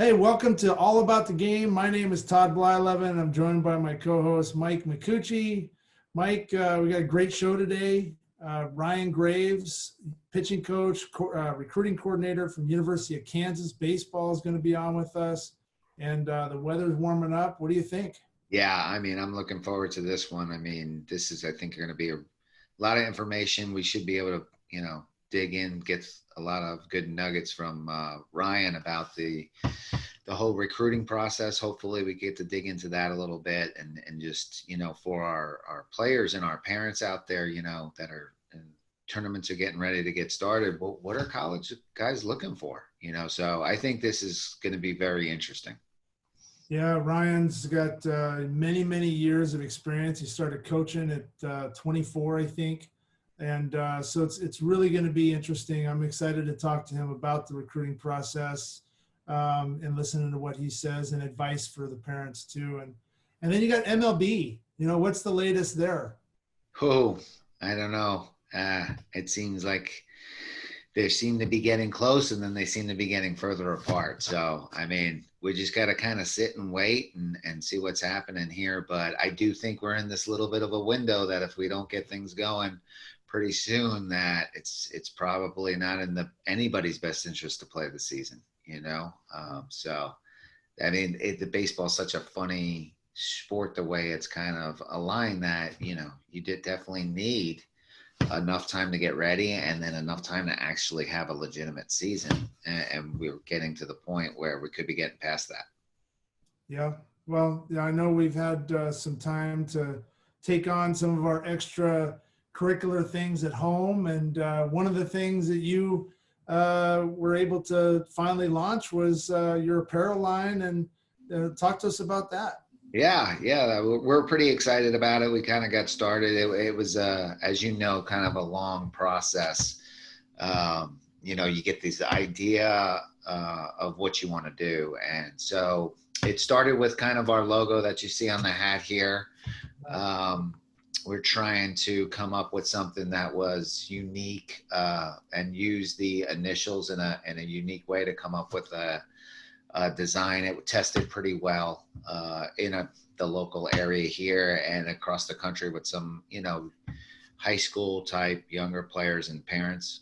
Hey, welcome to All About the Game. My name is Todd Blyleven. I'm joined by my co-host, Mike Micucci. Mike, we got a great show today. Ryan Graves, pitching coach, recruiting coordinator from University of Kansas. Baseball is going to be on with us, and the weather's warming up. What do you think? Yeah, I'm looking forward to this one. This is, I think, going to be a lot of information. We should be able to, dig in, get a lot of good nuggets from Ryan about the whole recruiting process. Hopefully we get to dig into that a little bit and just, for our players and our parents out there, that are tournaments are getting ready to get started. What are college guys looking for? So I think this is going to be very interesting. Yeah, Ryan's got many, many years of experience. He started coaching at 24, I think. And so it's really going to be interesting. I'm excited to talk to him about the recruiting process and listening to what he says and advice for the parents too. And then you got MLB. What's the latest there? Oh, I don't know. It seems like they seem to be getting close and then they seem to be getting further apart. So, we just got to kind of sit and wait and see what's happening here. But I do think we're in this little bit of a window that if we don't get things going pretty soon, that it's probably not in anybody's best interest to play the season, the baseball is such a funny sport, the way it's kind of aligned that, you did definitely need enough time to get ready and then enough time to actually have a legitimate season. And we're getting to the point where we could be getting past that. Yeah. Well, yeah, I know we've had some time to take on some of our extra curricular things at home. And one of the things that you were able to finally launch was your apparel line, and talk to us about that. Yeah, we're pretty excited about it. We kind of got started. It was, as you know, kind of a long process. You get this idea of what you want to do. And so it started with kind of our logo that you see on the hat here. We're trying to come up with something that was unique and use the initials in a unique way to come up with a design. It tested pretty well in the local area here and across the country with some, high school type younger players and parents.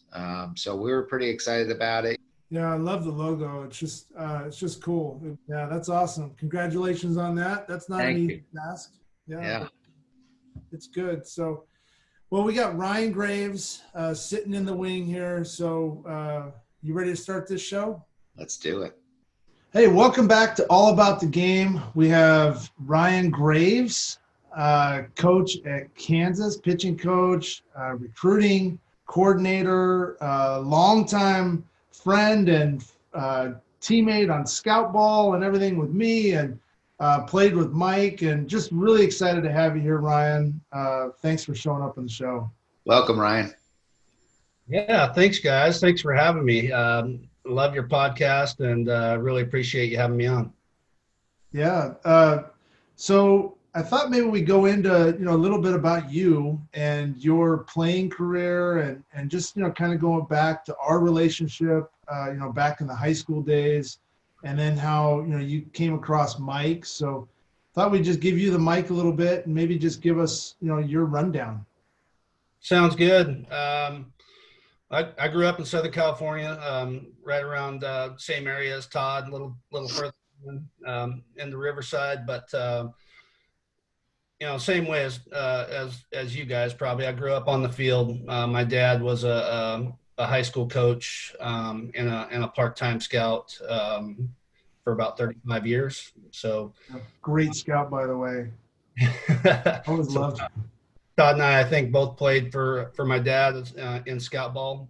So we were pretty excited about it. Yeah, I love the logo. It's just cool. Yeah, that's awesome. Congratulations on that. That's not an easy task. Yeah. It's good. So, well, we got Ryan Graves sitting in the wing here. So you ready to start this show? Let's do it. Hey, welcome back to All About the Game. We have Ryan Graves, coach at Kansas, pitching coach, recruiting coordinator, longtime friend and teammate on scout ball and everything with me, and played with Mike, and just really excited to have you here, Ryan. Thanks for showing up on the show. Welcome, Ryan. Yeah, thanks, guys. Thanks for having me. Love your podcast, and really appreciate you having me on. Yeah. So I thought maybe we go into a little bit about you and your playing career, and just kind of going back to our relationship, back in the high school days, and then how you came across Mike. So thought we'd just give you the mic a little bit and maybe just give us your rundown. Sounds good. I grew up in Southern California, right around same area as Todd, a little further in the Riverside, but same way as you guys probably. I grew up on the field. My dad was a high school coach and a part-time scout for about 35 years. So great scout, by the way. Always loved you. Todd and I think both played for my dad in scout ball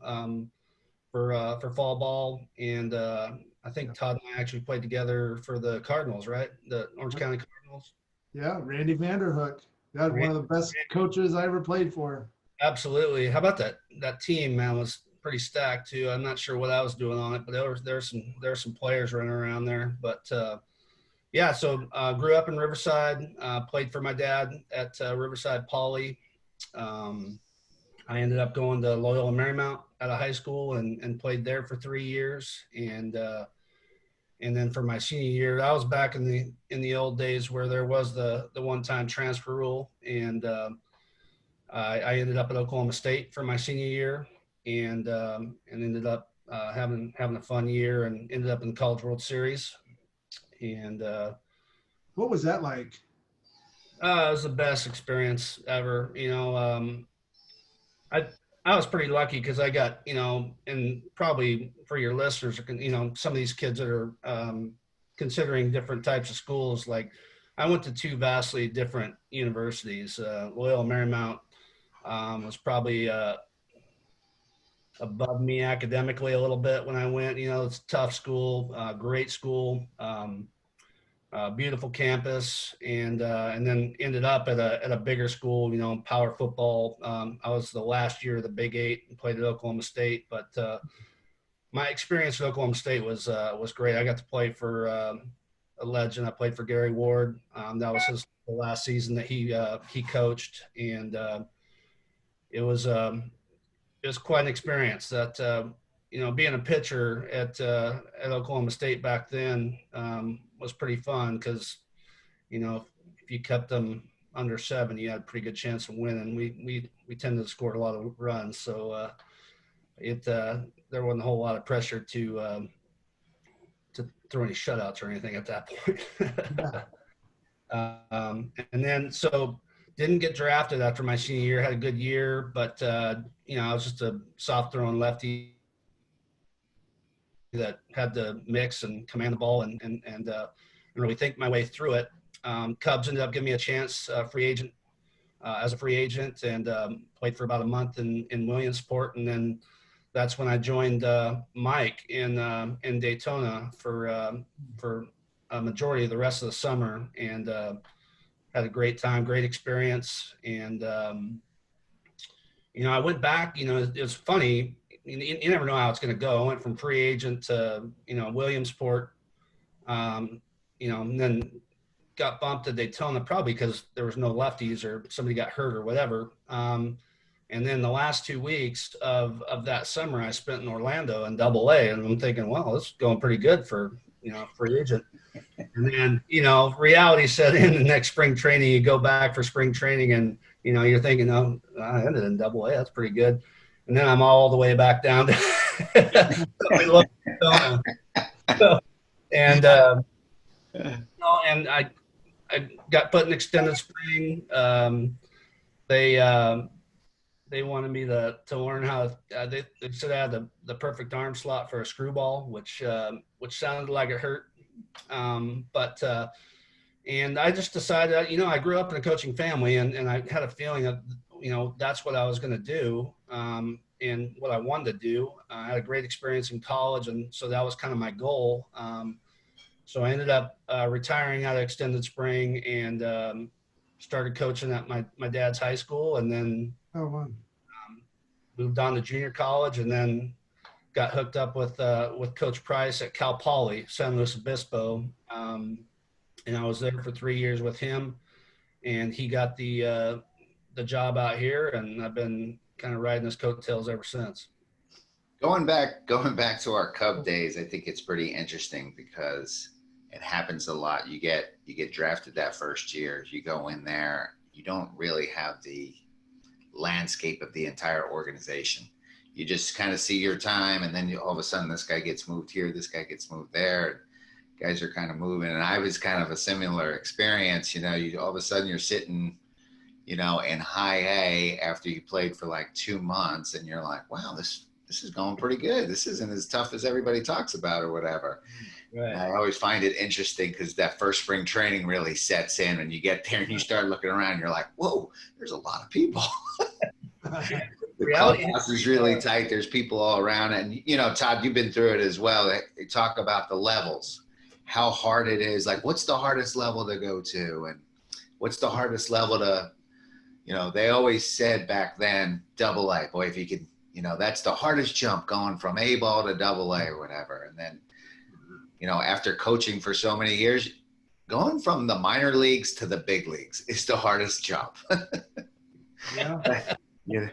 for fall ball, and I think Todd and I actually played together for the Cardinals, right? The Orange County Cardinals. Yeah, Randy Vanderhook. That's one of the best coaches I ever played for. Absolutely. How about that team, man? Was pretty stacked too. I'm not sure what I was doing on it, but there's some players running around there. But yeah, so grew up in Riverside, played for my dad at Riverside Poly. I ended up going to Loyola Marymount out of high school and played there for 3 years. And And then for my senior year, I was back in the old days where there was the one-time transfer rule, and I ended up at Oklahoma State for my senior year, and ended up having a fun year, and ended up in the College World Series. And what was that like? it was the best experience ever. I was pretty lucky because I got, and probably for your listeners, some of these kids that are considering different types of schools, like I went to two vastly different universities. Loyola Marymount was probably above me academically a little bit when I went. It's a tough school, great school. Beautiful campus, and then ended up at a bigger school, power football. I was the last year of the Big Eight and played at Oklahoma State, but my experience at Oklahoma State was great. I got to play for a legend. I played for Gary Ward. That was the last season that he coached, and it was quite an experience. That being a pitcher at Oklahoma State back then was pretty fun because, if you kept them under 7, you had a pretty good chance of winning. We tended to score a lot of runs, so there wasn't a whole lot of pressure to throw any shutouts or anything at that point. And then so didn't get drafted after my senior year. Had a good year, but I was just a soft throwing lefty that had to mix and command the ball and really think my way through it. Cubs ended up giving me a chance, as a free agent, and played for about a month in Williamsport, and then that's when I joined Mike in Daytona for a majority of the rest of the summer, and had a great time, great experience, and I went back. It was funny. You never know how it's going to go. I went from free agent to, Williamsport, and then got bumped to Daytona, probably because there was no lefties or somebody got hurt or whatever. And then the last 2 weeks of that summer I spent in Orlando in Double-A, and I'm thinking, well, this is going pretty good for, free agent. And then, reality set in the next spring training. You go back for spring training and, you're thinking, oh, I ended in Double-A. That's pretty good. And then I'm all the way back down to and and I got put in extended spring. They wanted me to learn how they said I had the perfect arm slot for a screwball, which sounded like it hurt. But and I just decided, I grew up in a coaching family, and I had a feeling that, that's what I was going to do, and what I wanted to do. I had a great experience in college, and so that was kind of my goal. So I ended up retiring out of extended spring and started coaching at my dad's high school, and then moved on to junior college, and then got hooked up with Coach Price at Cal Poly, San Luis Obispo. And I was there for 3 years with him, and he got the job out here, and I've been kind of riding his coattails ever since. Going back to our Cub days, I think it's pretty interesting because it happens a lot. You get drafted that first year, you go in there, you don't really have the landscape of the entire organization. You just kind of see your time, and then all of a sudden this guy gets moved here, this guy gets moved there. Guys are kind of moving, and I was kind of a similar experience. You all of a sudden you're sitting, in high A after you played for like 2 months, and you're like, wow, this is going pretty good. This isn't as tough as everybody talks about or whatever. Right. And I always find it interesting because that first spring training really sets in, and you get there and you start looking around, you're like, whoa, there's a lot of people. The clubhouse is really tight. There's people all around. And, Todd, you've been through it as well. They talk about the levels, how hard it is. Like, what's the hardest level to go to? And what's the hardest level to, they always said back then, Double-A. Boy, if you could, that's the hardest jump, going from A ball to Double-A or whatever. And then, after coaching for so many years, going from the minor leagues to the big leagues is the hardest jump. Yeah. Yeah.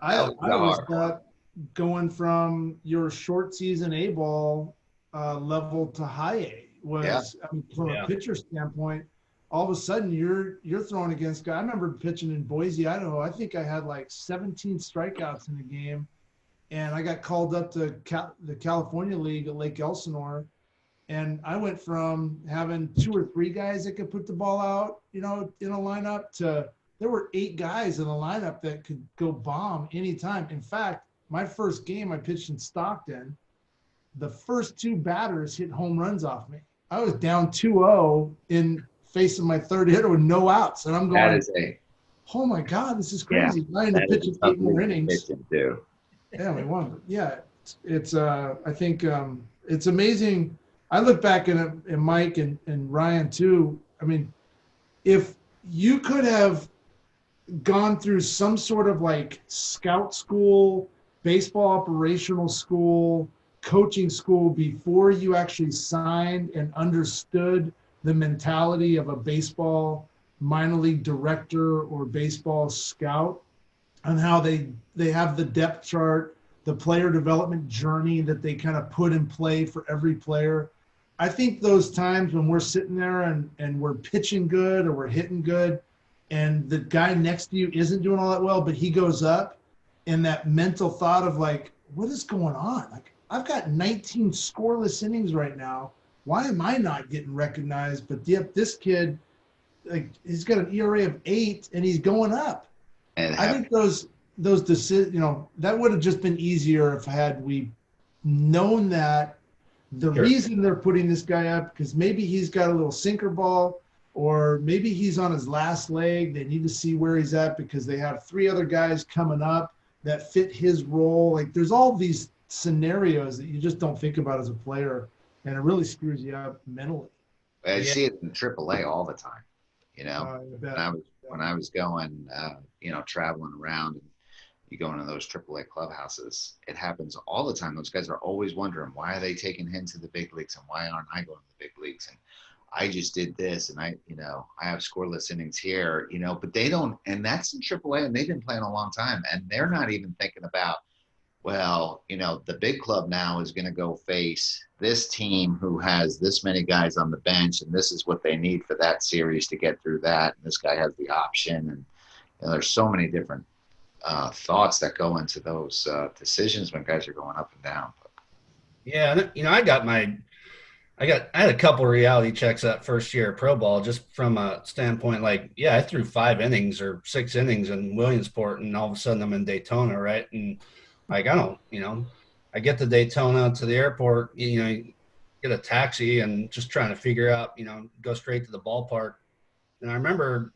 I always thought going from your short season A ball level to high A. Was I mean, from a pitcher standpoint, all of a sudden you're throwing against guys. I remember pitching in Boise, Idaho. I think I had like 17 strikeouts in the game, and I got called up to the California League at Lake Elsinore, and I went from having 2 or 3 guys that could put the ball out, in a lineup, to there were 8 guys in the lineup that could go bomb anytime. In fact, my first game I pitched in Stockton, the first 2 batters hit home runs off me. I was down 2-0 in facing my third hitter with no outs, and I'm going, oh my God, this is crazy. I ended up pitching 8 more innings. Yeah, we won. Yeah, it's I think it's amazing. I look back at Mike and Ryan too. I mean, if you could have gone through some sort of like scout school, baseball operational school, coaching school before you actually signed and understood the mentality of a baseball minor league director or baseball scout, on how they have the depth chart, the player development journey that they kind of put in play for every player. I think those times when we're sitting there and we're pitching good or we're hitting good, and the guy next to you isn't doing all that well, but he goes up, and that mental thought of like, what is going on? Like, I've got 19 scoreless innings right now. Why am I not getting recognized? But yep, this kid, like, he's got an ERA of 8 and he's going up. And I think those decisions, that would have just been easier if had we known that the reason they're putting this guy up, because maybe he's got a little sinker ball, or maybe he's on his last leg. They need to see where he's at because they have 3 other guys coming up that fit his role. Like, there's all these scenarios that you just don't think about as a player, and it really screws you up mentally. I see it in AAA all the time. When I was going, traveling around, and you go into those AAA clubhouses, it happens all the time. Those guys are always wondering, why are they taking him to the big leagues, and why aren't I going to the big leagues? And I just did this, and I have scoreless innings here, but they don't, and that's in AAA, and they've been playing a long time, and they're not even thinking about, well, the big club now is going to go face this team who has this many guys on the bench, and this is what they need for that series to get through that. And this guy has the option. And there's so many different thoughts that go into those decisions when guys are going up and down. Yeah. I had a couple of reality checks that first year of pro ball, just from a standpoint, like, I threw 5 innings or 6 innings in Williamsport, and all of a sudden I'm in Daytona. Right. And like, I get to Daytona to the airport, get a taxi and just trying to figure out, go straight to the ballpark. And I remember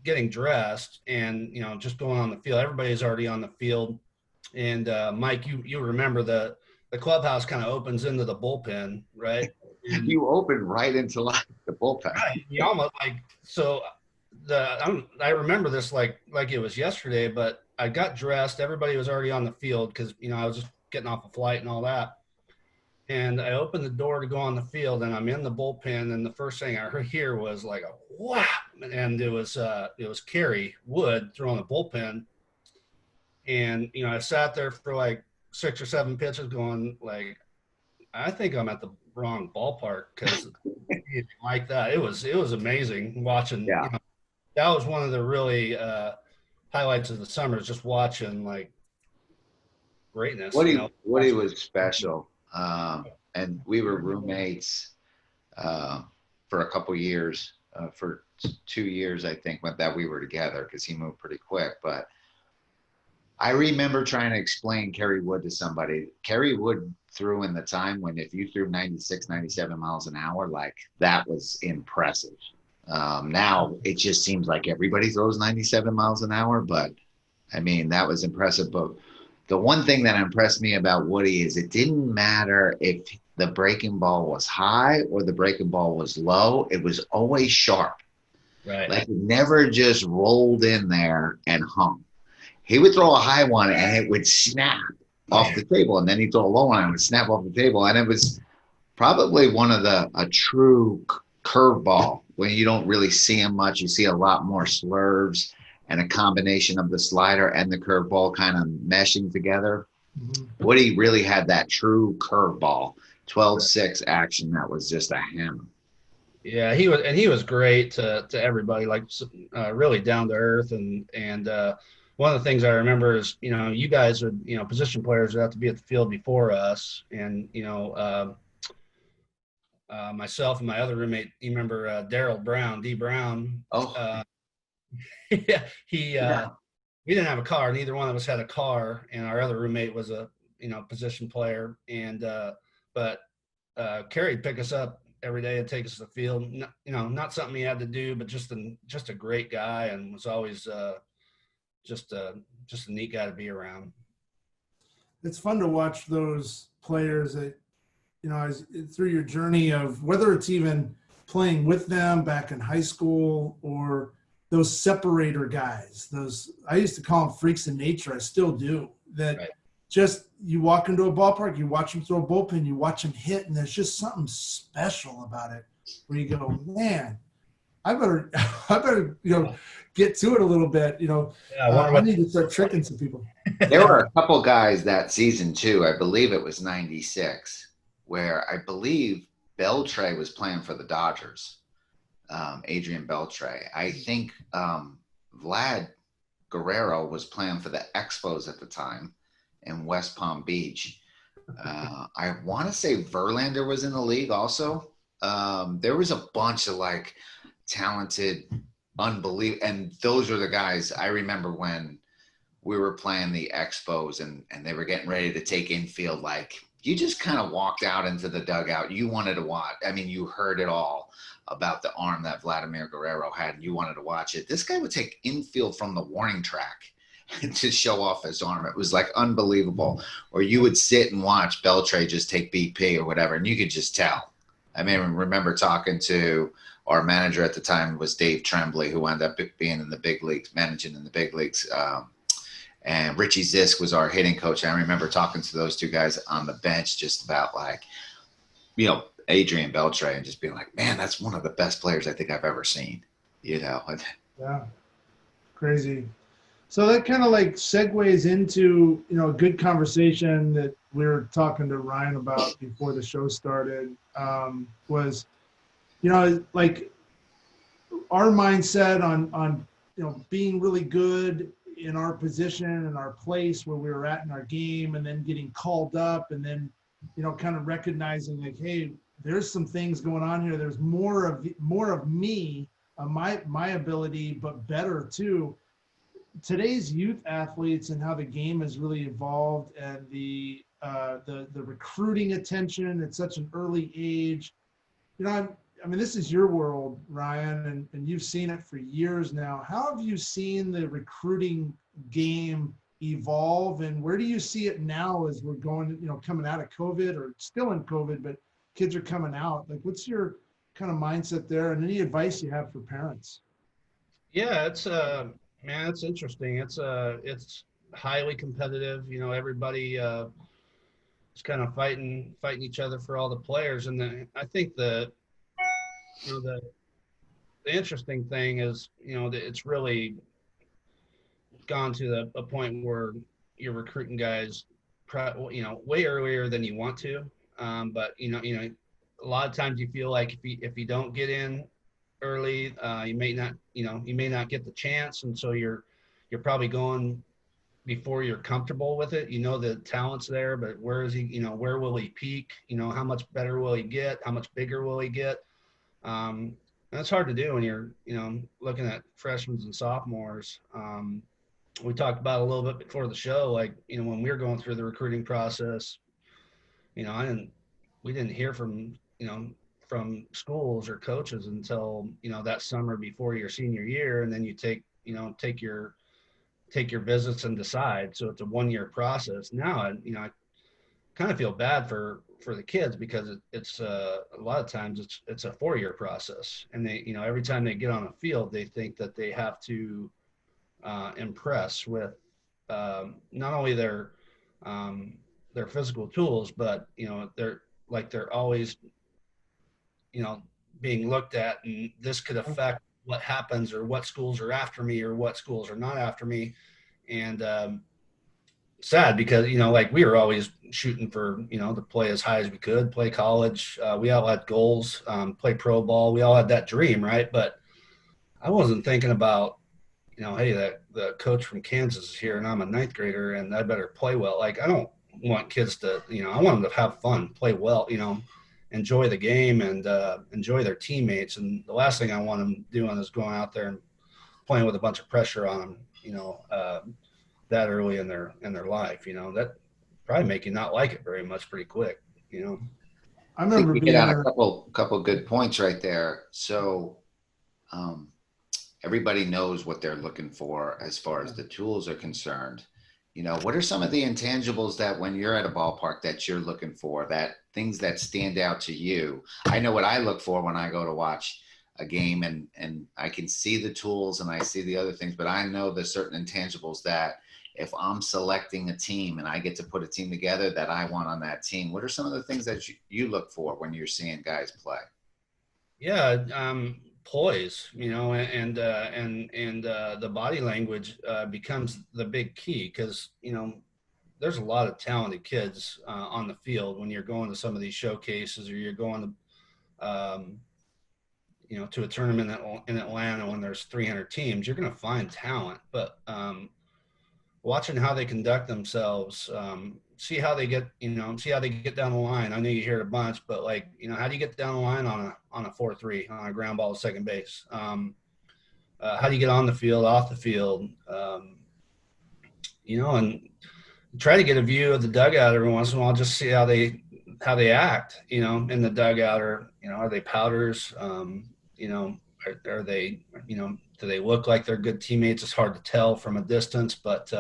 getting dressed and, just going on the field. Everybody's already on the field. And Mike, you remember the clubhouse kind of opens into the bullpen, right? And you open right into the bullpen. Right. You almost I remember this like it was yesterday, but I got dressed. Everybody was already on the field because, I was just getting off a flight and all that. And I opened the door to go on the field, and I'm in the bullpen. And the first thing I hear was like a whap. And it was Kerry Wood throwing the bullpen. And, I sat there for like 6 or 7 pitches going like, I think I'm at the wrong ballpark, because like that. It was amazing watching. Yeah. That was one of the really highlights of the summer, is just watching like greatness. Woody was special. And we were roommates for a couple years, for 2 years, I think, that we were together, because he moved pretty quick. But I remember trying to explain Kerry Wood to somebody. Kerry Wood threw in the time when, if you threw 96, 97 miles an hour, like, that was impressive. Now it just seems like everybody throws 97 miles an hour, but I mean, that was impressive. But the one thing that impressed me about Woody is it didn't matter if the breaking ball was high or the breaking ball was low. It was always sharp. Right. Like, it never just rolled in there and hung. He would throw a high one and it would snap off the table. And then he'd throw a low one and it would snap off the table. And it was probably one of a true curveball, when you don't really see him much. You see a lot more slurves and a combination of the slider and the curveball kind of meshing together. Mm-hmm. Woody really had that true curveball 12-6 action that was just a hammer. Yeah, he was great to everybody, like really down to earth, and one of the things I remember is, you guys would, position players would have to be at the field before us, and myself and my other roommate, you remember Daryl Brown, D Brown. Oh, Yeah, he yeah. we didn't have a car. Neither one of us had a car, and our other roommate was a position player, and but Kerry'd pick us up every day and take us to the field. Not something he had to do, but just a great guy, and was always just a neat guy to be around. It's fun to watch those players that, as through your journey of whether it's even playing with them back in high school or those separator guys. Those, I used to call them freaks of nature. I still do. That Right. Just, you walk into a ballpark, you watch them throw a bullpen, you watch them hit, and there's just something special about it where you go, man, I better get to it a little bit. Yeah, I need to start tricking some people. There were a couple guys that season too. I believe it was 96, where I believe Beltre was playing for the Dodgers. Adrian Beltre. I think Vlad Guerrero was playing for the Expos at the time in West Palm Beach. I want to say Verlander was in the league also. There was a bunch of like talented, unbelievable, and those are the guys I remember when we were playing the Expos and they were getting ready to take infield. Like, you just kind of walked out into the dugout. You wanted to watch. I mean, you heard it all about the arm that Vladimir Guerrero had, and you wanted to watch it. This guy would take infield from the warning track to show off his arm. It was like unbelievable. Or you would sit and watch Beltre just take BP or whatever, and you could just tell. I mean, I remember talking to our manager at the time was Dave Tremblay, who wound up being in the big leagues, managing in the big leagues. And Richie Zisk was our hitting coach. I remember talking to those two guys on the bench just about like, Adrian Beltre, and just being like, man, that's one of the best players I think I've ever seen. Yeah, crazy. So that kind of like segues into, a good conversation that we were talking to Ryan about before the show started, was, like our mindset on, being really good in our position and our place where we were at in our game, and then getting called up, and then, kind of recognizing like, hey, there's some things going on here. There's more of me, my ability, but better too. Today's youth athletes and how the game has really evolved, and the recruiting attention at such an early age. I mean, this is your world, Ryan, and you've seen it for years now. How have you seen the recruiting game evolve, and where do you see it now as we're going, coming out of COVID, or still in COVID, but kids are coming out? Like, what's your kind of mindset there, and any advice you have for parents? Yeah, it's man, it's interesting. It's highly competitive. Everybody is kind of fighting each other for all the players, and I think the interesting thing is, that it's really gone to a point where you're recruiting guys, way earlier than you want to. But a lot of times you feel like if you don't get in early, you may not get the chance, and so you're probably going before you're comfortable with it. The talent's there, but where is he? Where will he peak? How much better will he get? How much bigger will he get? And it's hard to do when you're looking at freshmen and sophomores. We talked about a little bit before the show, like when we were going through the recruiting process, we didn't hear from schools or coaches until that summer before your senior year, and then you take your visits and decide. So it's a 1-year process. Now I kind of feel bad for the kids, because it's a lot of times it's a 4-year process, and they every time they get on a field, they think that they have to impress with not only their physical tools, but they're always being looked at, and this could affect what happens, or what schools are after me, or what schools are not after me. And sad because, like we were always shooting for, to play as high as we could, play college. We all had goals, play pro ball. We all had that dream, right? But I wasn't thinking about, hey, the coach from Kansas is here and I'm a ninth grader and I better play well. Like, I don't want kids to, I want them to have fun, play well, enjoy the game and enjoy their teammates. And the last thing I want them doing is going out there and playing with a bunch of pressure on them, that early in their life. That probably make you not like it very much pretty quick. I I think remember you hit being on a couple good points right there. So everybody knows what they're looking for as far as the tools are concerned. What are some of the intangibles that when you're at a ballpark that you're looking for, that things that stand out to you? I know what I look for when I go to watch a game, and I can see the tools and I see the other things, but I know there's certain intangibles that if I'm selecting a team and I get to put a team together that I want on that team, what are some of the things that you look for when you're seeing guys play? Yeah, poise, and the body language becomes the big key because there's a lot of talented kids on the field when you're going to some of these showcases or you're going to to a tournament in Atlanta when there's 300 teams. You're going to find talent, but watching how they conduct themselves, see how they get down the line. I know you hear it a bunch, but how do you get down the line on a 4-3 on a ground ball to second base? How do you get on the field, off the field? And try to get a view of the dugout every once in a while, just see how they act, in the dugout, or, are they powders? Are they, do they look like they're good teammates? It's hard to tell from a distance, but,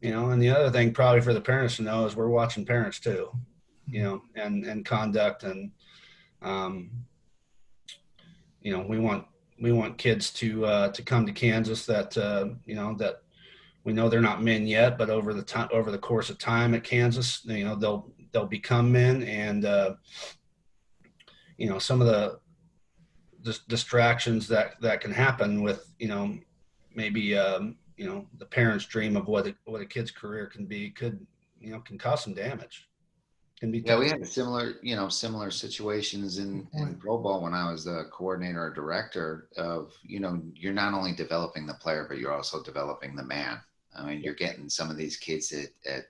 and the other thing probably for the parents to know is we're watching parents too, and conduct. And, we want kids to come to Kansas that, that we know they're not men yet, but over the course of time at Kansas, they'll become men. And, some of the distractions that can happen with, maybe, the parents' dream of what a kid's career can be can cause some damage. Can be Yeah, tough. we had similar situations in Pro Bowl when I was the coordinator or director of, you're not only developing the player, but you're also developing the man. I mean, you're getting some of these kids at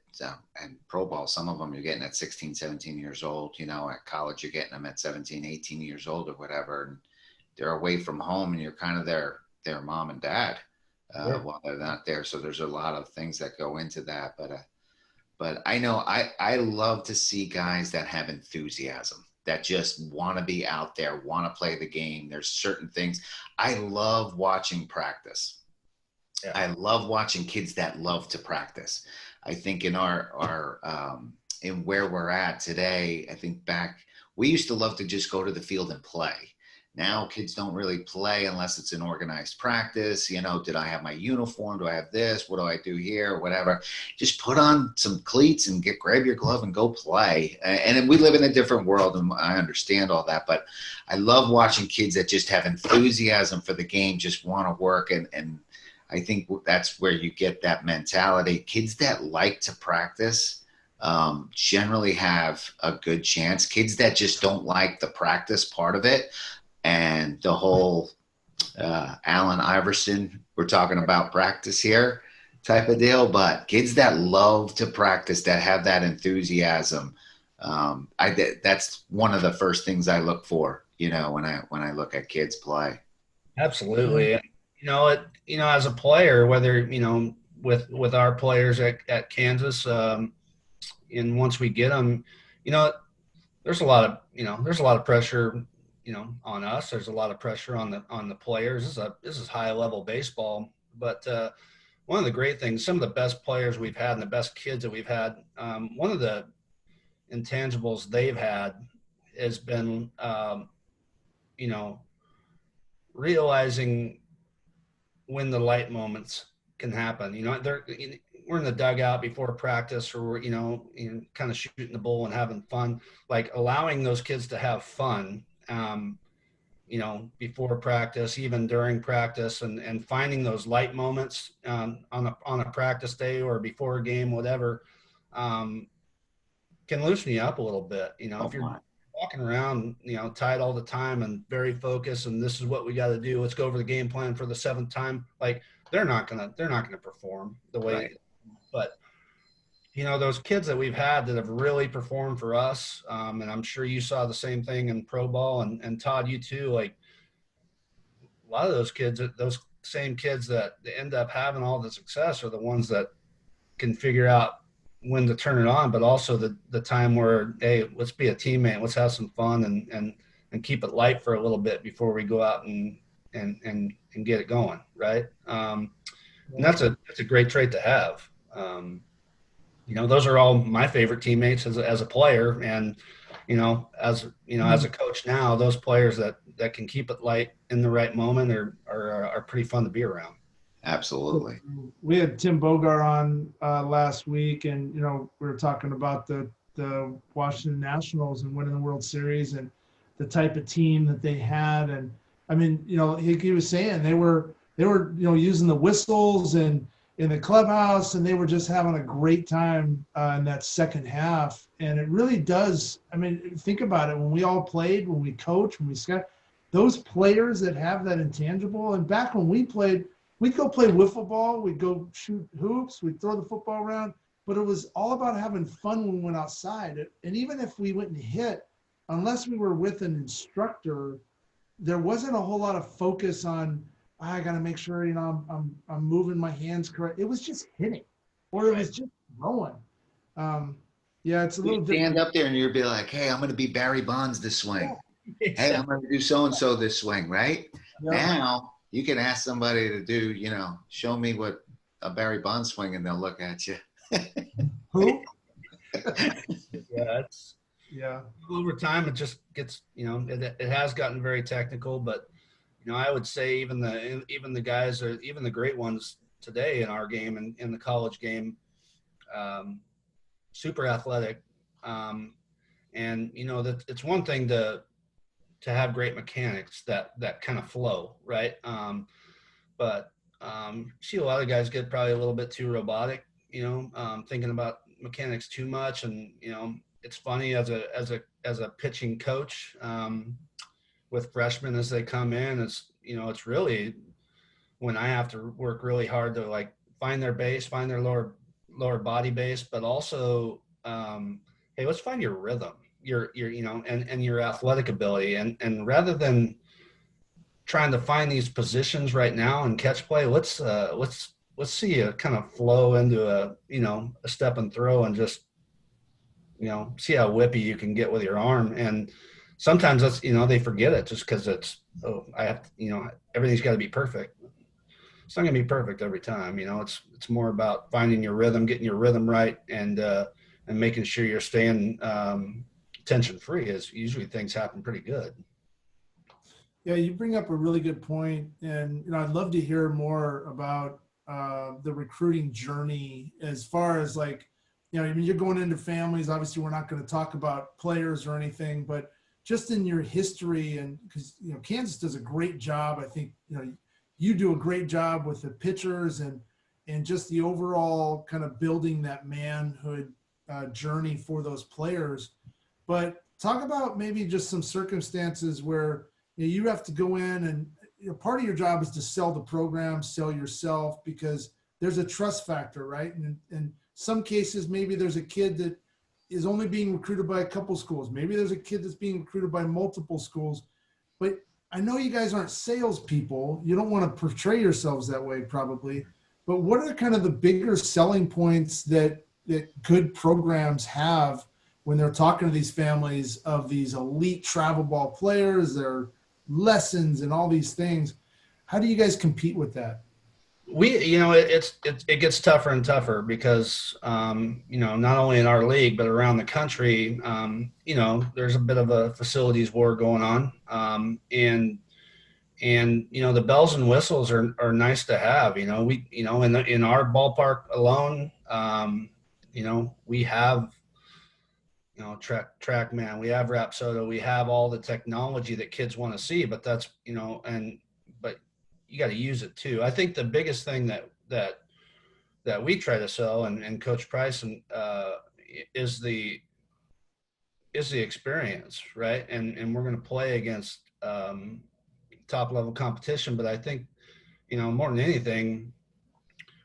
Pro Bowl, some of them you're getting at 16, 17 years old, at college, you're getting them at 17, 18 years old or whatever. And they're away from home and you're kind of their mom and dad while they're not there. So there's a lot of things that go into that. But I know I love to see guys that have enthusiasm, that just want to be out there, want to play the game. There's certain things. I love watching practice. Yeah. I love watching kids that love to practice. I think in our in where we're at today, I think back, we used to love to just go to the field and play. Now kids don't really play unless it's an organized practice. Did I have my uniform? Do I have this? What do I do here? Whatever. Just put on some cleats and grab your glove and go play. And we live in a different world, and I understand all that. But I love watching kids that just have enthusiasm for the game, just want to work. And I think that's where you get that mentality. Kids that like to practice generally have a good chance. Kids that just don't like the practice part of it, and the whole Allen Iverson, we're talking about practice here type of deal, but kids that love to practice, that have that enthusiasm, that's one of the first things I look for, when I look at kids play. Absolutely. As a player, whether, with our players at Kansas, and once we get them, there's a lot of pressure, on us. There's a lot of pressure on the players. This is high level baseball. But one of the great things, some of the best players we've had and the best kids that we've had, one of the intangibles they've had has been, realizing when the light moments can happen. We're in the dugout before practice, or we're, kind of shooting the bull and having fun, like allowing those kids to have fun. before practice, even during practice, and finding those light moments on a practice day or before a game, whatever, can loosen you up a little bit. If you're walking around, tight all the time and very focused, and this is what we got to do. Let's go over the game plan for the seventh time. Like they're not gonna perform the way, Right. but those kids that we've had that have really performed for us, and I'm sure you saw the same thing in pro ball, and Todd, you too. Like a lot of those kids, those same kids that end up having all the success are the ones that can figure out when to turn it on, but also the time where, hey, let's be a teammate, let's have some fun and keep it light for a little bit before we go out and get it going, right? And that's a great trait to have. Those are all my favorite teammates as a player, and as a coach now, those players that can keep it light in the right moment are pretty fun to be around. Absolutely. We had Tim Bogar on last week, and we were talking about the Washington Nationals and winning the World Series and the type of team that they had. And I mean, he was saying they were using the whistles and in the clubhouse, and they were just having a great time in that second half. And it really does. I mean, think about it. When we all played, when we coached, when we scout, those players that have that intangible. And back when we played, we'd go play wiffle ball, we'd go shoot hoops, we'd throw the football around, but it was all about having fun when we went outside. And even if we went and hit, unless we were with an instructor, there wasn't a whole lot of focus on, I got to make sure, I'm moving my hands correct. It was just hitting, or it was just throwing. It's a little different. Stand up there and you'd be like, hey, I'm going to be Barry Bonds this swing. Yeah. Hey, I'm going to do so-and-so this swing, right? Yeah. Now, you can ask somebody to do, show me what a Barry Bonds swing, and they'll look at you. Who? Yeah. Over time, it just gets, it has gotten very technical, but I would say even the guys, or even the great ones today in our game and in the college game, super athletic, and that it's one thing to have great mechanics that kind of flow, right? But see a lot of guys get probably a little bit too robotic, thinking about mechanics too much. And, it's funny as a pitching coach, with freshmen as they come in, it's really when I have to work really hard to like find their base, find their lower body base, but also, hey, let's find your rhythm. Your and your athletic ability, and rather than trying to find these positions right now and catch play, let's see you kind of flow into a step and throw, and just see how whippy you can get with your arm. And sometimes that's they forget it just because it's I have to, everything's got to be perfect. It's not gonna be perfect every time. It's more about finding your rhythm, getting your rhythm right, and making sure you're staying tension free, as usually things happen pretty good. Yeah, you bring up a really good point, and I'd love to hear more about the recruiting journey, as far as like, you're going into families. Obviously, we're not going to talk about players or anything, but just in your history, and because Kansas does a great job. I think you do a great job with the pitchers and just the overall kind of building that manhood journey for those players. But talk about maybe just some circumstances where you have to go in, and part of your job is to sell the program, sell yourself, because there's a trust factor, right? And in some cases, maybe there's a kid that is only being recruited by a couple schools. Maybe there's a kid that's being recruited by multiple schools. But I know you guys aren't salespeople. You don't want to portray yourselves that way, probably. But what are kind of the bigger selling points that good programs have when they're talking to these families of these elite travel ball players, their lessons and all these things? How do you guys compete with that? It gets tougher and tougher because, not only in our league, but around the country, there's a bit of a facilities war going on. And the bells and whistles are nice to have. In our ballpark alone, we have track man, we have Rapsodo, we have all the technology that kids want to see, but that's, but you got to use it too. I think the biggest thing that we try to sell, and Coach Price is the experience, right? And we're going to play against top level competition, but I think, more than anything,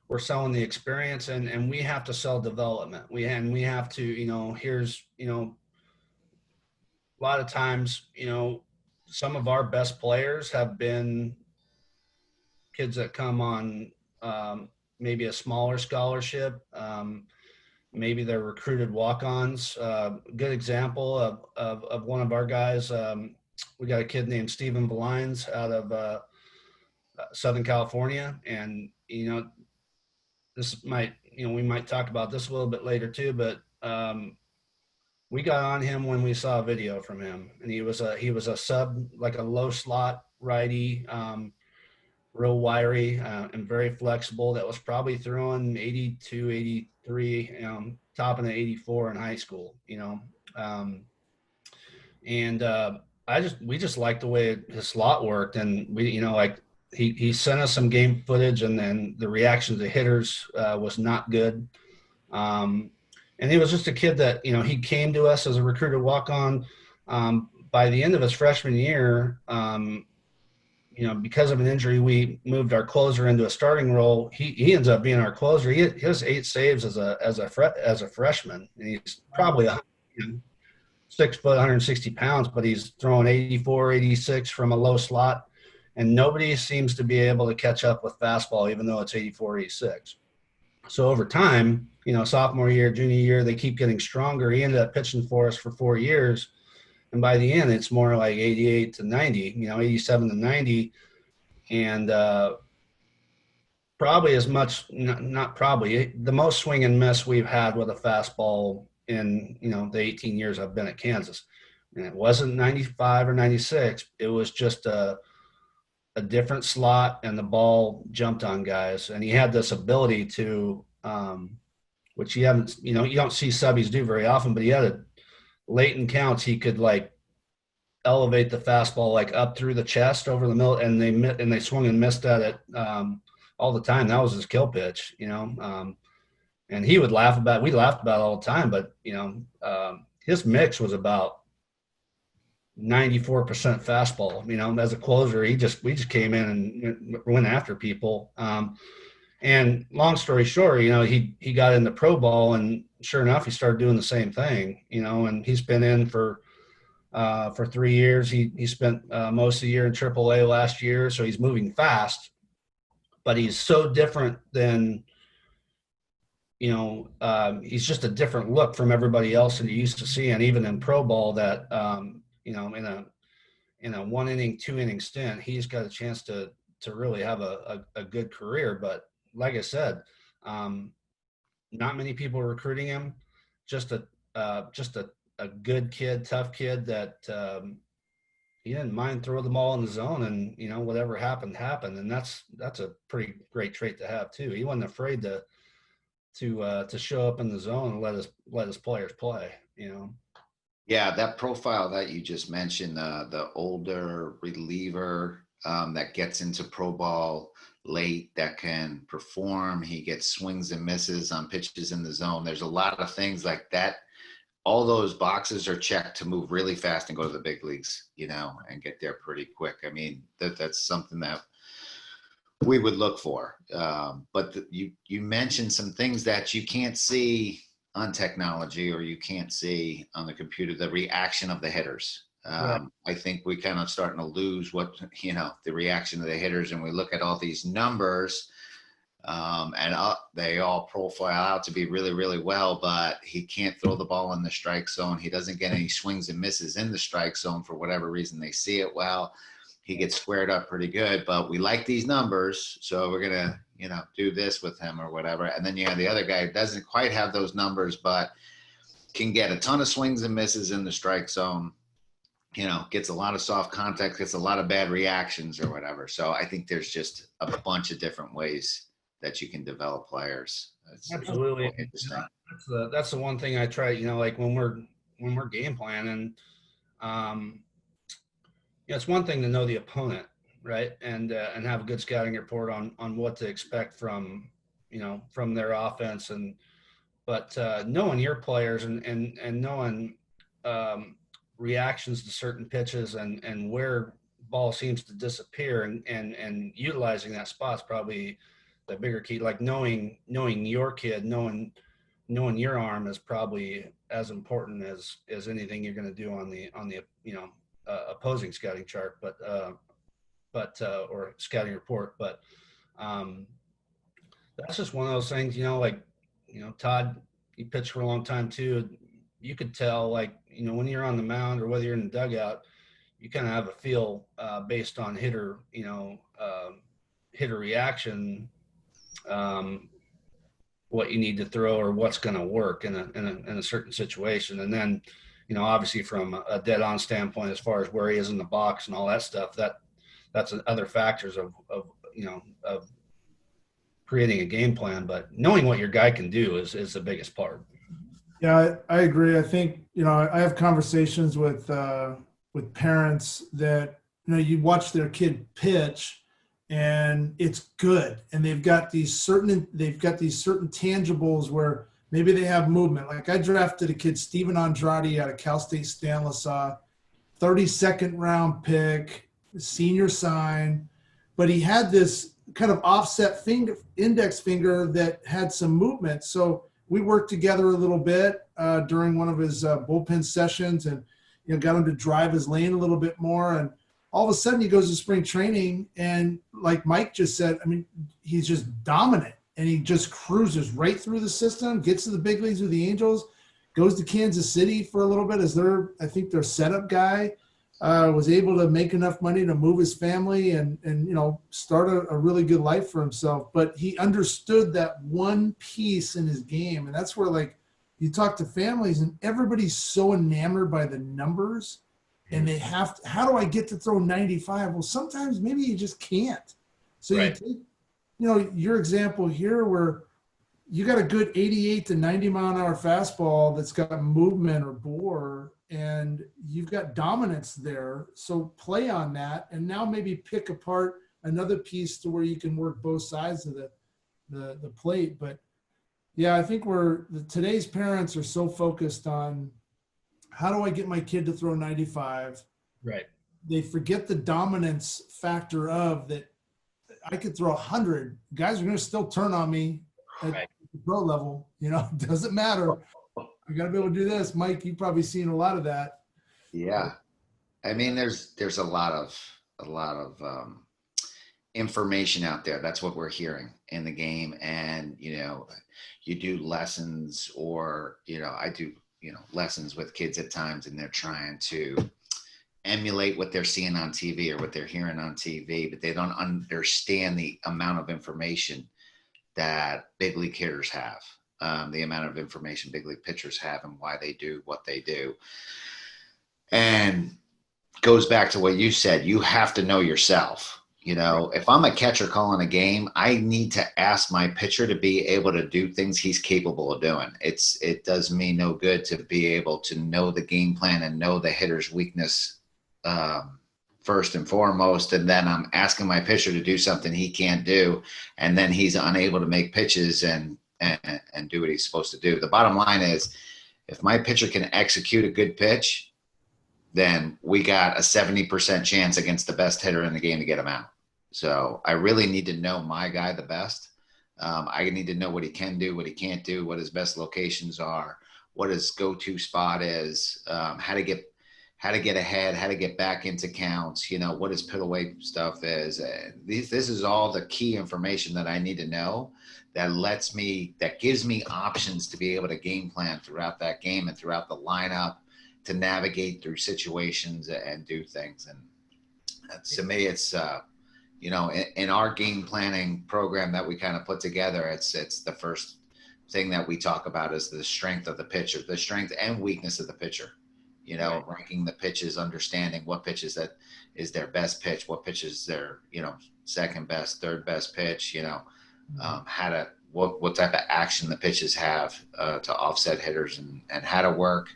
we're selling the experience, and we have to sell development. We have to, here's, a lot of times, some of our best players have been kids that come on maybe a smaller scholarship. Maybe they're recruited walk-ons. Good example of one of our guys. We got a kid named Stephen Blyleven out of Southern California, and this might, we might talk about this a little bit later too, but we got on him when we saw a video from him, and he was a sub, like a low slot righty, real wiry, and very flexible. That was probably throwing 82, 83, topping at 84 in high school, and we just liked the way his slot worked, and we, like he sent us some game footage, and then the reaction to the hitters was not good. And he was just a kid that, he came to us as a recruited walk-on. By the end of his freshman year, because of an injury, we moved our closer into a starting role. He ends up being our closer. He has 8 saves as a freshman, and he's probably 6 foot, 160 pounds, but he's throwing 84, 86 from a low slot, and nobody seems to be able to catch up with fastball, even though it's 84, 86. So over time, sophomore year, junior year, they keep getting stronger. He ended up pitching for us for 4 years. And by the end, it's more like 88 to 90, 87 to 90. And probably as much, not probably, the most swing and miss we've had with a fastball in, the 18 years I've been at Kansas. And it wasn't 95 or 96. It was just a different slot, and the ball jumped on guys. And he had this ability to, which you haven't, you don't see subbies do very often, but he had a late in counts. He could elevate the fastball up through the chest over the middle, and they swung and missed at it all the time. That was his kill pitch, and we laughed about it all the time, but his mix was about 94% fastball. As a closer, we just came in and went after people. And long story short, he got into pro ball, and sure enough, he started doing the same thing, and he's been in for 3 years. He spent most of the year in AAA last year. So he's moving fast, but he's so different than, he's just a different look from everybody else that you used to see. And even in pro ball that, in a 1 inning, 2 inning stint, he's got a chance to really have a good career. But like I said, not many people are recruiting him. Just a good kid, tough kid that he didn't mind throwing the ball in the zone, and whatever happened. And that's a pretty great trait to have too. He wasn't afraid to show up in the zone and let his players play. Yeah, that profile that you just mentioned, the older reliever that gets into pro ball late, that can perform. He gets swings and misses on pitches in the zone. There's a lot of things like that. All those boxes are checked to move really fast and go to the big leagues, and get there pretty quick. I mean, that's something that we would look for. But you mentioned some things that you can't see on technology, or you can't see on the computer, the reaction of the hitters. Right. I think we kind of starting to lose the reaction of the hitters, and we look at all these numbers, and they all profile out to be really, really well, but he can't throw the ball in the strike zone. He doesn't get any swings and misses in the strike zone for whatever reason. They see it well. He gets squared up pretty good, but we like these numbers, so we're going to, do this with him or whatever. And then you have the other guy who doesn't quite have those numbers, but can get a ton of swings and misses in the strike zone, gets a lot of soft contact, gets a lot of bad reactions or whatever. So I think there's just a bunch of different ways that you can develop players. Absolutely. Interesting. That's the one thing I try, when we're game planning, it's one thing to know the opponent, right, and have a good scouting report on what to expect from from their offense, but knowing your players and knowing reactions to certain pitches and where ball seems to disappear and utilizing that spot's probably the bigger key. Like knowing your kid, knowing your arm is probably as important as anything you're going to do on the opposing scouting chart, but or scouting report. But that's just one of those things, Todd, you pitched for a long time too. You could tell, like, when you're on the mound or whether you're in the dugout, you kind of have a feel based on hitter reaction, what you need to throw or what's going to work in a certain situation. And then, obviously from a dead on standpoint, as far as where he is in the box and all that stuff, that's other factors of creating a game plan. But knowing what your guy can do is the biggest part. Yeah, I agree. I think, I have conversations with parents that, you watch their kid pitch and it's good. And they've got these certain tangibles where maybe they have movement. Like I drafted a kid, Steven Andrade, out of Cal State Stanislaus, 32nd round pick, senior sign, but he had this kind of offset index finger that had some movement. So we worked together a little bit during one of his bullpen sessions and, got him to drive his lane a little bit more. And all of a sudden he goes to spring training and, like Mike just said, I mean, he's just dominant and he just cruises right through the system, gets to the big leagues with the Angels, goes to Kansas City for a little bit as their setup guy, was able to make enough money to move his family and start a really good life for himself. But he understood that one piece in his game. And that's where, like, you talk to families and everybody's so enamored by the numbers and they have to, how do I get to throw 95? Well, sometimes maybe you just can't. So right. You take, your example here where you got a good 88 to 90 mile an hour fastball that's got movement or bore, and you've got dominance there. So play on that and now maybe pick apart another piece to where you can work both sides of the plate. But yeah, I think today's parents are so focused on how do I get my kid to throw 95? Right. They forget the dominance factor of that. I could throw 100. Guys are going to still turn on me at the pro level. It doesn't matter. I got to be able to do this. Mike, you've probably seen a lot of that. Yeah. I mean, there's a lot of information out there. That's what we're hearing in the game. And, you do lessons or, I do, lessons with kids at times and they're trying to emulate what they're seeing on TV or what they're hearing on TV, but they don't understand the amount of information that big league hitters have, the amount of information big league pitchers have and why they do what they do. And goes back to what you said, you have to know yourself. If I'm a catcher calling a game, I need to ask my pitcher to be able to do things he's capable of doing. It does me no good to be able to know the game plan and know the hitter's weakness first and foremost, and then I'm asking my pitcher to do something he can't do, and then he's unable to make pitches and do what he's supposed to do. The bottom line is, if my pitcher can execute a good pitch, then we got a 70% chance against the best hitter in the game to get him out. So I really need to know my guy the best. I need to know what he can do, what he can't do, what his best locations are, what his go-to spot is, how to get ahead, how to get back into counts, what his put away stuff is. This is all the key information that I need to know that gives me options to be able to game plan throughout that game and throughout the lineup to navigate through situations and do things. And to me, it's, in our game planning program that we kind of put together, it's the first thing that we talk about is the strength of the pitcher, the strength and weakness of the pitcher, right. Ranking the pitches, understanding what pitches that is their best pitch, what pitches their, second best, third best pitch, what type of action the pitches have to offset hitters and how to work,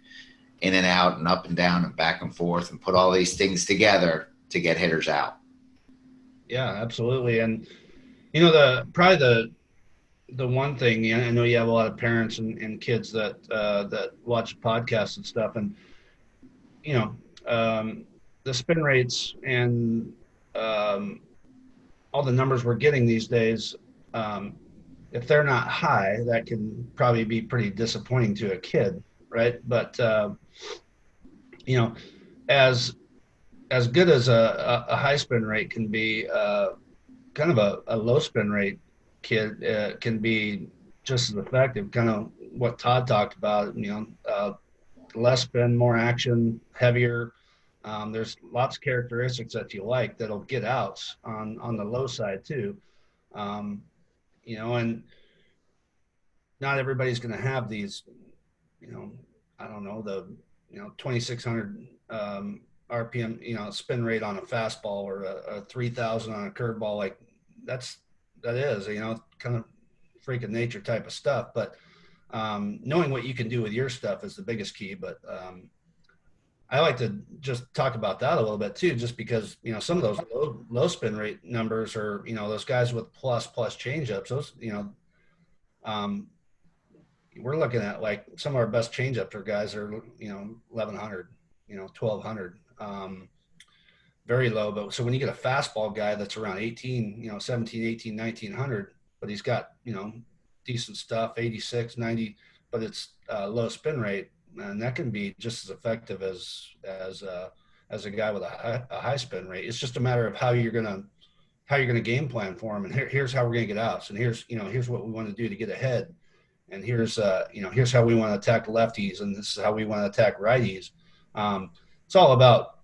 in and out and up and down and back and forth and put all these things together to get hitters out. Yeah, absolutely. And the one thing, I know you have a lot of parents and kids that watch podcasts and stuff, and you know, the spin rates and all the numbers we're getting these days, if they're not high, that can probably be pretty disappointing to a kid, right? But you know, as good as a high spin rate can be, kind of a low spin rate kid can be just as effective. Kind of what Todd talked about, less spin, more action, heavier. There's lots of characteristics that you like that'll get outs on the low side too. Um, and not everybody's going to have these, I don't know, the 2,600 RPM, spin rate on a fastball, or a 3,000 on a curveball. Like that is, kind of freak of nature type of stuff. But knowing what you can do with your stuff is the biggest key. But I like to just talk about that a little bit too, just because, some of those low spin rate numbers are, those guys with plus changeups, those, we're looking at like some of our best changeups are guys that are, 1,100, 1,200, very low. But so when you get a fastball guy that's around 18, 17, 18, 1,900, but he's got, decent stuff, 86, 90, but it's low spin rate, and that can be just as effective as a guy with a high spin rate. It's just a matter of how you're gonna game plan for him, and here's how we're gonna get outs, and here's what we want to do to get ahead, and here's how we want to attack lefties, and this is how we want to attack righties. It's all about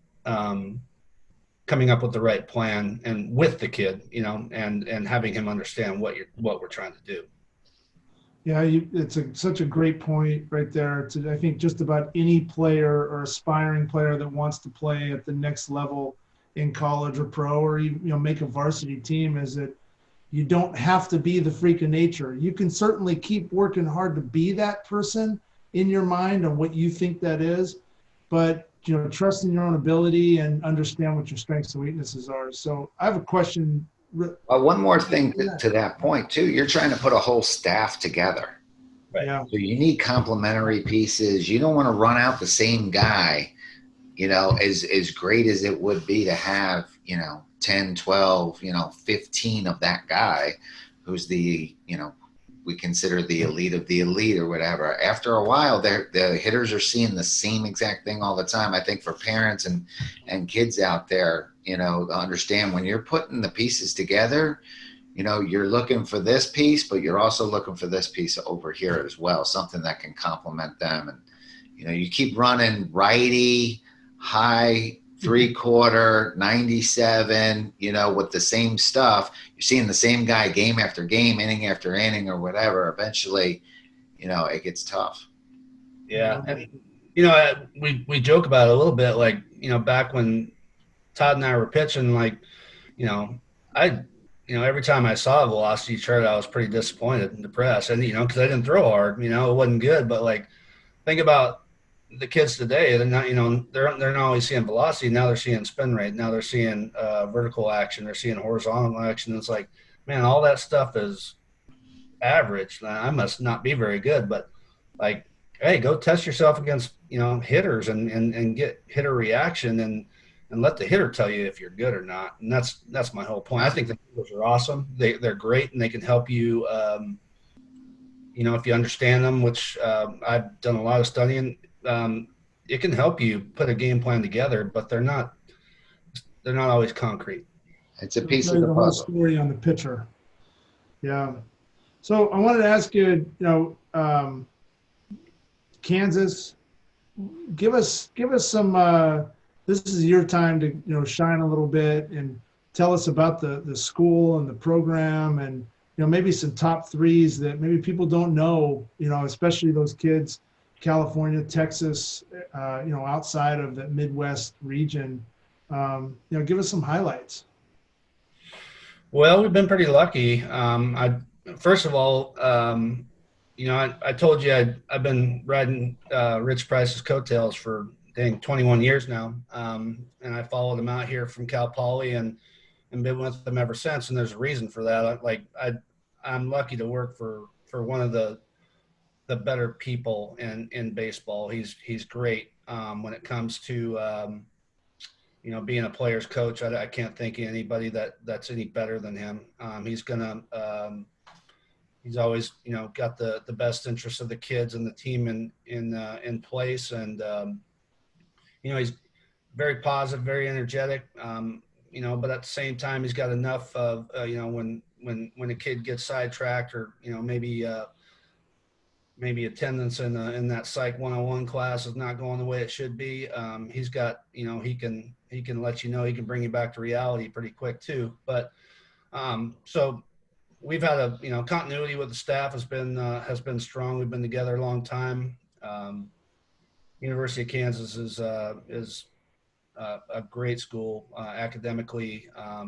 coming up with the right plan and with the kid, and having him understand what we're trying to do. Yeah, it's such a great point right there. I think just about any player or aspiring player that wants to play at the next level in college or pro, or make a varsity team, is that you don't have to be the freak of nature. You can certainly keep working hard to be that person in your mind on what you think that is, but trust in your own ability and understand what your strengths and weaknesses are. So I have a question. Well, one more thing to that point too. You're trying to put a whole staff together. Right. Yeah. So you need complementary pieces. You don't want to run out the same guy, as great as it would be to have, 10, 12, 15 of that guy who's the, we consider the elite of the elite or whatever. After a while, the hitters are seeing the same exact thing all the time. I think for parents and kids out there, to understand when you're putting the pieces together, you're looking for this piece, but you're also looking for this piece over here as well, something that can complement them. And, you keep running righty, high, 3/4, 97, with the same stuff. You're seeing the same guy game after game, inning after inning or whatever. Eventually, it gets tough. Yeah. And, we joke about it a little bit, like, back when Todd and I were pitching, like, every time I saw a velocity chart, I was pretty disappointed and depressed. And, because I didn't throw hard, it wasn't good. But like, think about the kids today. They're not, they're not always seeing velocity. Now they're seeing spin rate. Now they're seeing vertical action. They're seeing horizontal action. It's like, man, all that stuff is average. I must not be very good. But like, hey, go test yourself against, hitters and get hitter reaction and let the hitter tell you if you're good or not. And that's my whole point. I think the hitters are awesome. They're great, and they can help you, if you understand them, which I've done a lot of studying. It can help you put a game plan together, but they're not always concrete. It's a piece of the whole puzzle. Story on the pitcher. Yeah. So I wanted to ask you, Kansas, give us some. This is your time to shine a little bit and tell us about the school and the program, and maybe some top threes that maybe people don't know. Especially those kids, California, Texas, outside of the Midwest region. Give us some highlights. Well, we've been pretty lucky. First of all, I told you I've been riding Rich Price's coattails for 21 years now, and I followed him out here from Cal Poly and been with him ever since. And there's a reason for that. I'm lucky to work for one of the better people in baseball. He's great when it comes to being a player's coach. I can't think of anybody that's any better than him. He's always got the best interests of the kids and the team in place, and he's very positive, very energetic. But at the same time, he's got enough of when a kid gets sidetracked or maybe attendance in that psych 101 class is not going the way it should be. He's got he can let he can bring you back to reality pretty quick too. But so we've had a continuity with the staff has been strong. We've been together a long time. University of Kansas is a great school academically. I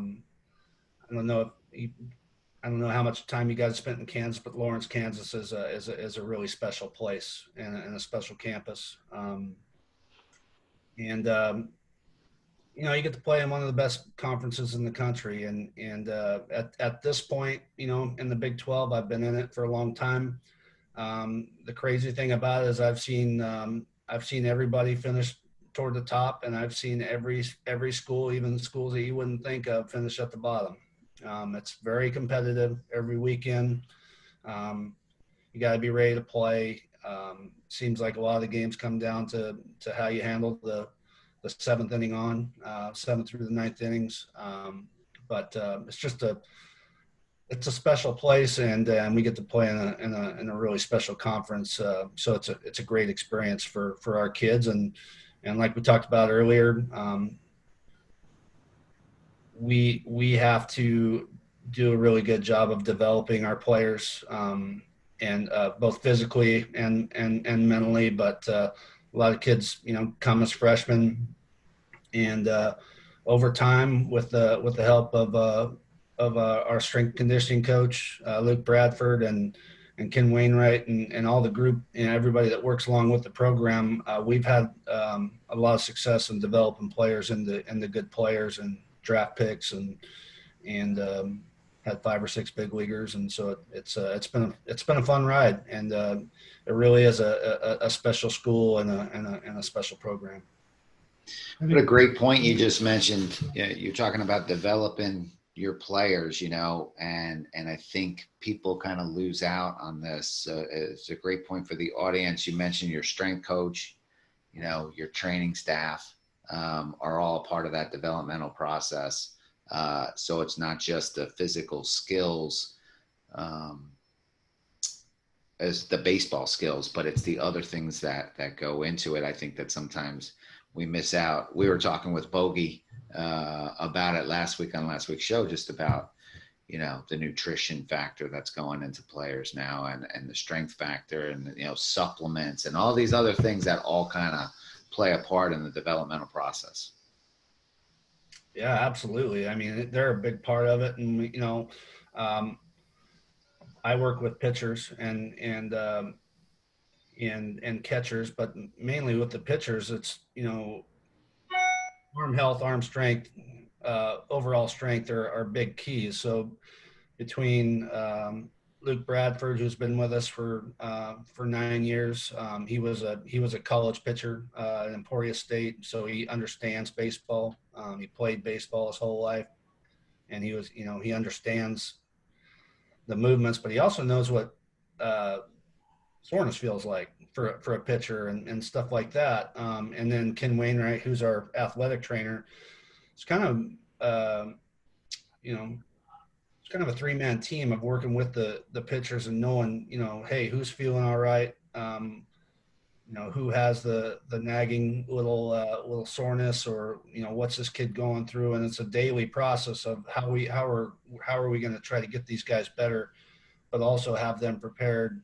don't know how much time you guys spent in Kansas, but Lawrence, Kansas is a really special place and a special campus. You get to play in one of the best conferences in the country. And at this point, in the Big 12, I've been in it for a long time. The crazy thing about it is I've seen everybody finish toward the top, and I've seen every school, even schools that you wouldn't think of, finish at the bottom. It's very competitive every weekend. You got to be ready to play. Seems like a lot of the games come down to how you handle the seventh inning on, seventh through the ninth innings. But it's a special place, and we get to play in a really special conference. So it's a great experience for our kids, and like we talked about earlier, we have to do a really good job of developing our players, and both physically and mentally. But a lot of kids, come as freshmen, and over time, with the help of our strength conditioning coach, Luke Bradford, and Ken Wainwright, and all the group and everybody that works along with the program, we've had a lot of success in developing players into good players and draft picks, and had 5 or 6 big leaguers. And so it's been a fun ride, and it really is a special school and a special program. What a great point you just mentioned. You're talking about developing your players, and I think people kind of lose out on this. It's a great point for the audience. You mentioned your strength coach, your training staff are all part of that developmental process. So it's not just the physical skills as the baseball skills, but it's the other things that go into it. I think that sometimes we miss out. We were talking with Bogey about it last week on last week's show, just about, the nutrition factor that's going into players now, and the strength factor, and, supplements and all these other things that all kind of play a part in the developmental process. Yeah, absolutely. I mean, they're a big part of it. And, I work with pitchers and catchers, but mainly with the pitchers, it's, arm health, arm strength, overall strength are big keys. So between Luke Bradford, who's been with us for 9 years, he was a college pitcher at Emporia State, so he understands baseball. He played baseball his whole life, and he understands the movements, but he also knows what soreness feels like for a pitcher and stuff like that. And then Ken Wainwright, who's our athletic trainer, it's kind of it's kind of a 3-man team of working with the pitchers and knowing, hey, who's feeling all right, who has the nagging little soreness, or what's this kid going through. And it's a daily process of how are we going to try to get these guys better, but also have them prepared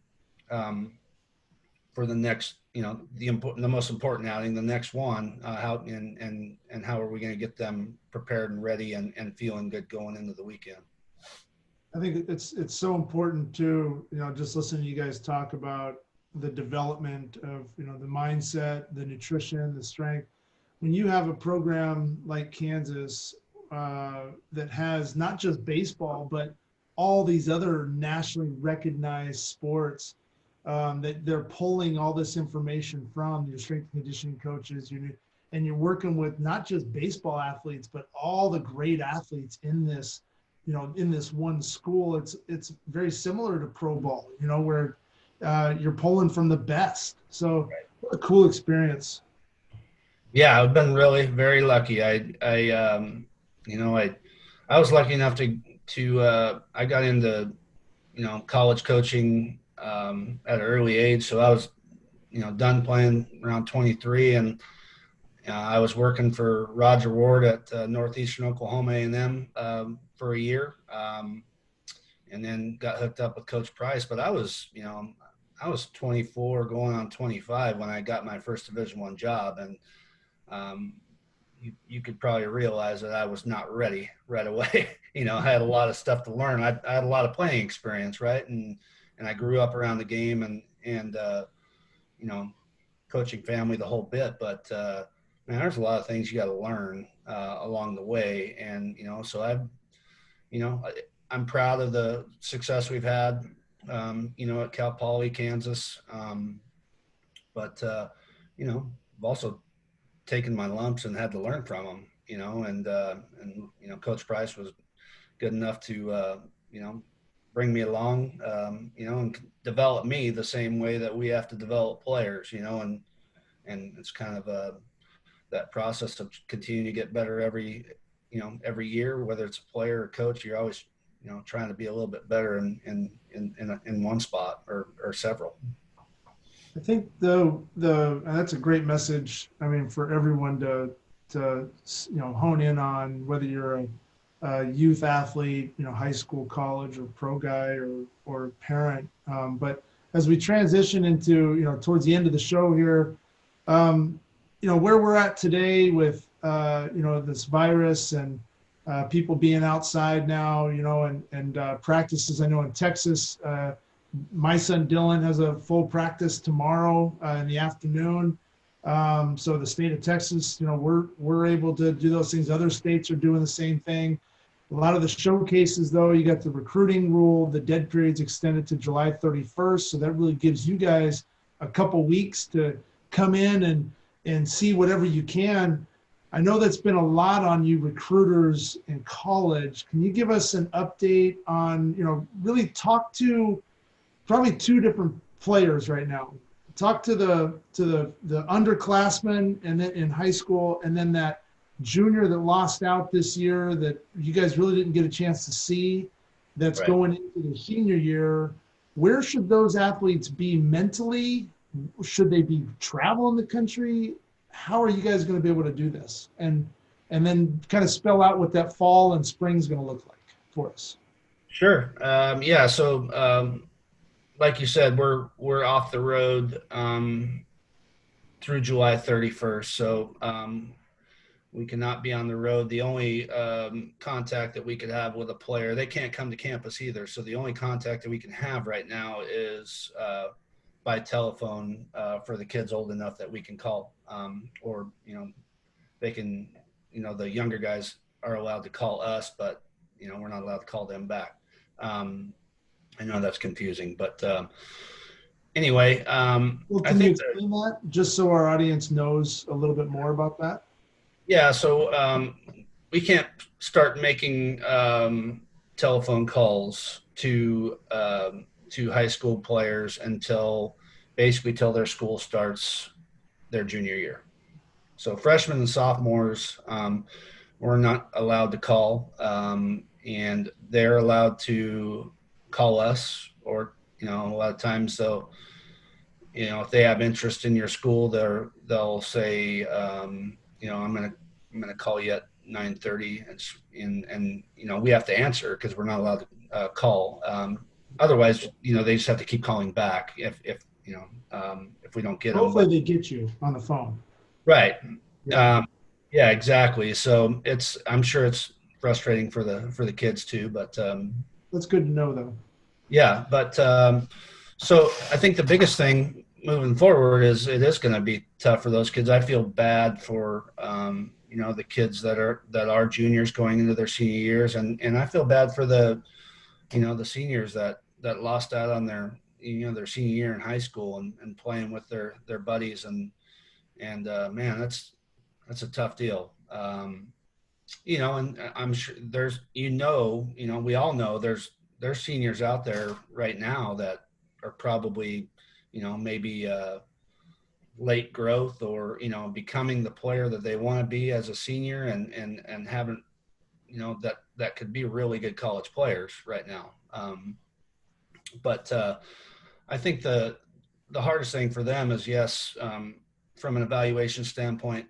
for the next, the most important outing, the next one, how are we going to get them prepared and ready and feeling good going into the weekend. I think it's so important too, just listening to you guys talk about the development of, the mindset, the nutrition, the strength. When you have a program like Kansas that has not just baseball, but all these other nationally recognized sports that they're pulling all this information from your strength and conditioning coaches, and you're working with not just baseball athletes, but all the great athletes in this, in this one school. It's very similar to pro ball, where you're pulling from the best. So what a cool experience. Yeah, I've been really very lucky. I was lucky enough I got into, college coaching at an early age. So I was, done playing around 23, and I was working for Roger Ward at Northeastern Oklahoma A&M for a year, and then got hooked up with Coach Price. But I was 24 going on 25 when I got my first Division I job, and you could probably realize that I was not ready right away. I had a lot of stuff to learn. I had a lot of playing experience, right? And I grew up around the game and coaching family, the whole bit. But man, there's a lot of things you got to learn along the way. And, so I'm proud of the success we've had, at Cal Poly, Kansas. But I've also taken my lumps and had to learn from them, and Coach Price was good enough to, bring me along, and develop me the same way that we have to develop players, and it's kind of that process of continuing to get better every year, whether it's a player or coach. You're always, trying to be a little bit better in one spot or several. I think and that's a great message. I mean, for everyone to hone in on, whether you're a youth athlete, high school, college, or pro guy or parent. But as we transition into, towards the end of the show here, where we're at today with, this virus and people being outside now, and practices. I know in Texas, my son Dylan has a full practice tomorrow in the afternoon. So the state of Texas, we're able to do those things. Other states are doing the same thing. A lot of the showcases, though, you got the recruiting rule, the dead period's extended to July 31st. So that really gives you guys a couple weeks to come in and see whatever you can. I know that's been a lot on you recruiters in college. Can you give us an update on, really talk to probably two different players right now? Talk to the underclassmen and then in high school, and then that junior that lost out this year that you guys really didn't get a chance to see, that's right, going into the senior year. Where should those athletes be mentally? Should they be traveling the country? How are you guys going to be able to do this? And then kind of spell out what that fall and spring is going to look like for us. Sure. So like you said, we're off the road through July 31st. So we cannot be on the road. The only contact that we could have with a player, they can't come to campus either. So the only contact that we can have right now is by telephone for the kids old enough that we can call, or they can, the younger guys are allowed to call us, but we're not allowed to call them back. I know that's confusing, but anyway. Well, can you explain that just so our audience knows a little bit more about that? Yeah, so we can't start making telephone calls to high school players until their school starts their junior year. So freshmen and sophomores, we're not allowed to call, and they're allowed to call us, or a lot of times they'll, if they have interest in your school, they'll say, I'm gonna call you at 9:30, and we have to answer because we're not allowed to call. Otherwise, they just have to keep calling back if we don't get them. Hopefully they get you on the phone. Right. Yeah, exactly. So I'm sure it's frustrating for the kids too, but That's good to know, though. Yeah, but so I think the biggest thing moving forward is it is going to be tough for those kids. I feel bad for the kids that are juniors going into their senior years, and I feel bad for the seniors that lost out on their senior year in high school and playing with their buddies and man, that's a tough deal. And I'm sure we all know there's seniors out there right now that are probably, maybe late growth or, becoming the player that they want to be as a senior and haven't, that could be really good college players right now. But I think the hardest thing for them is, yes, from an evaluation standpoint,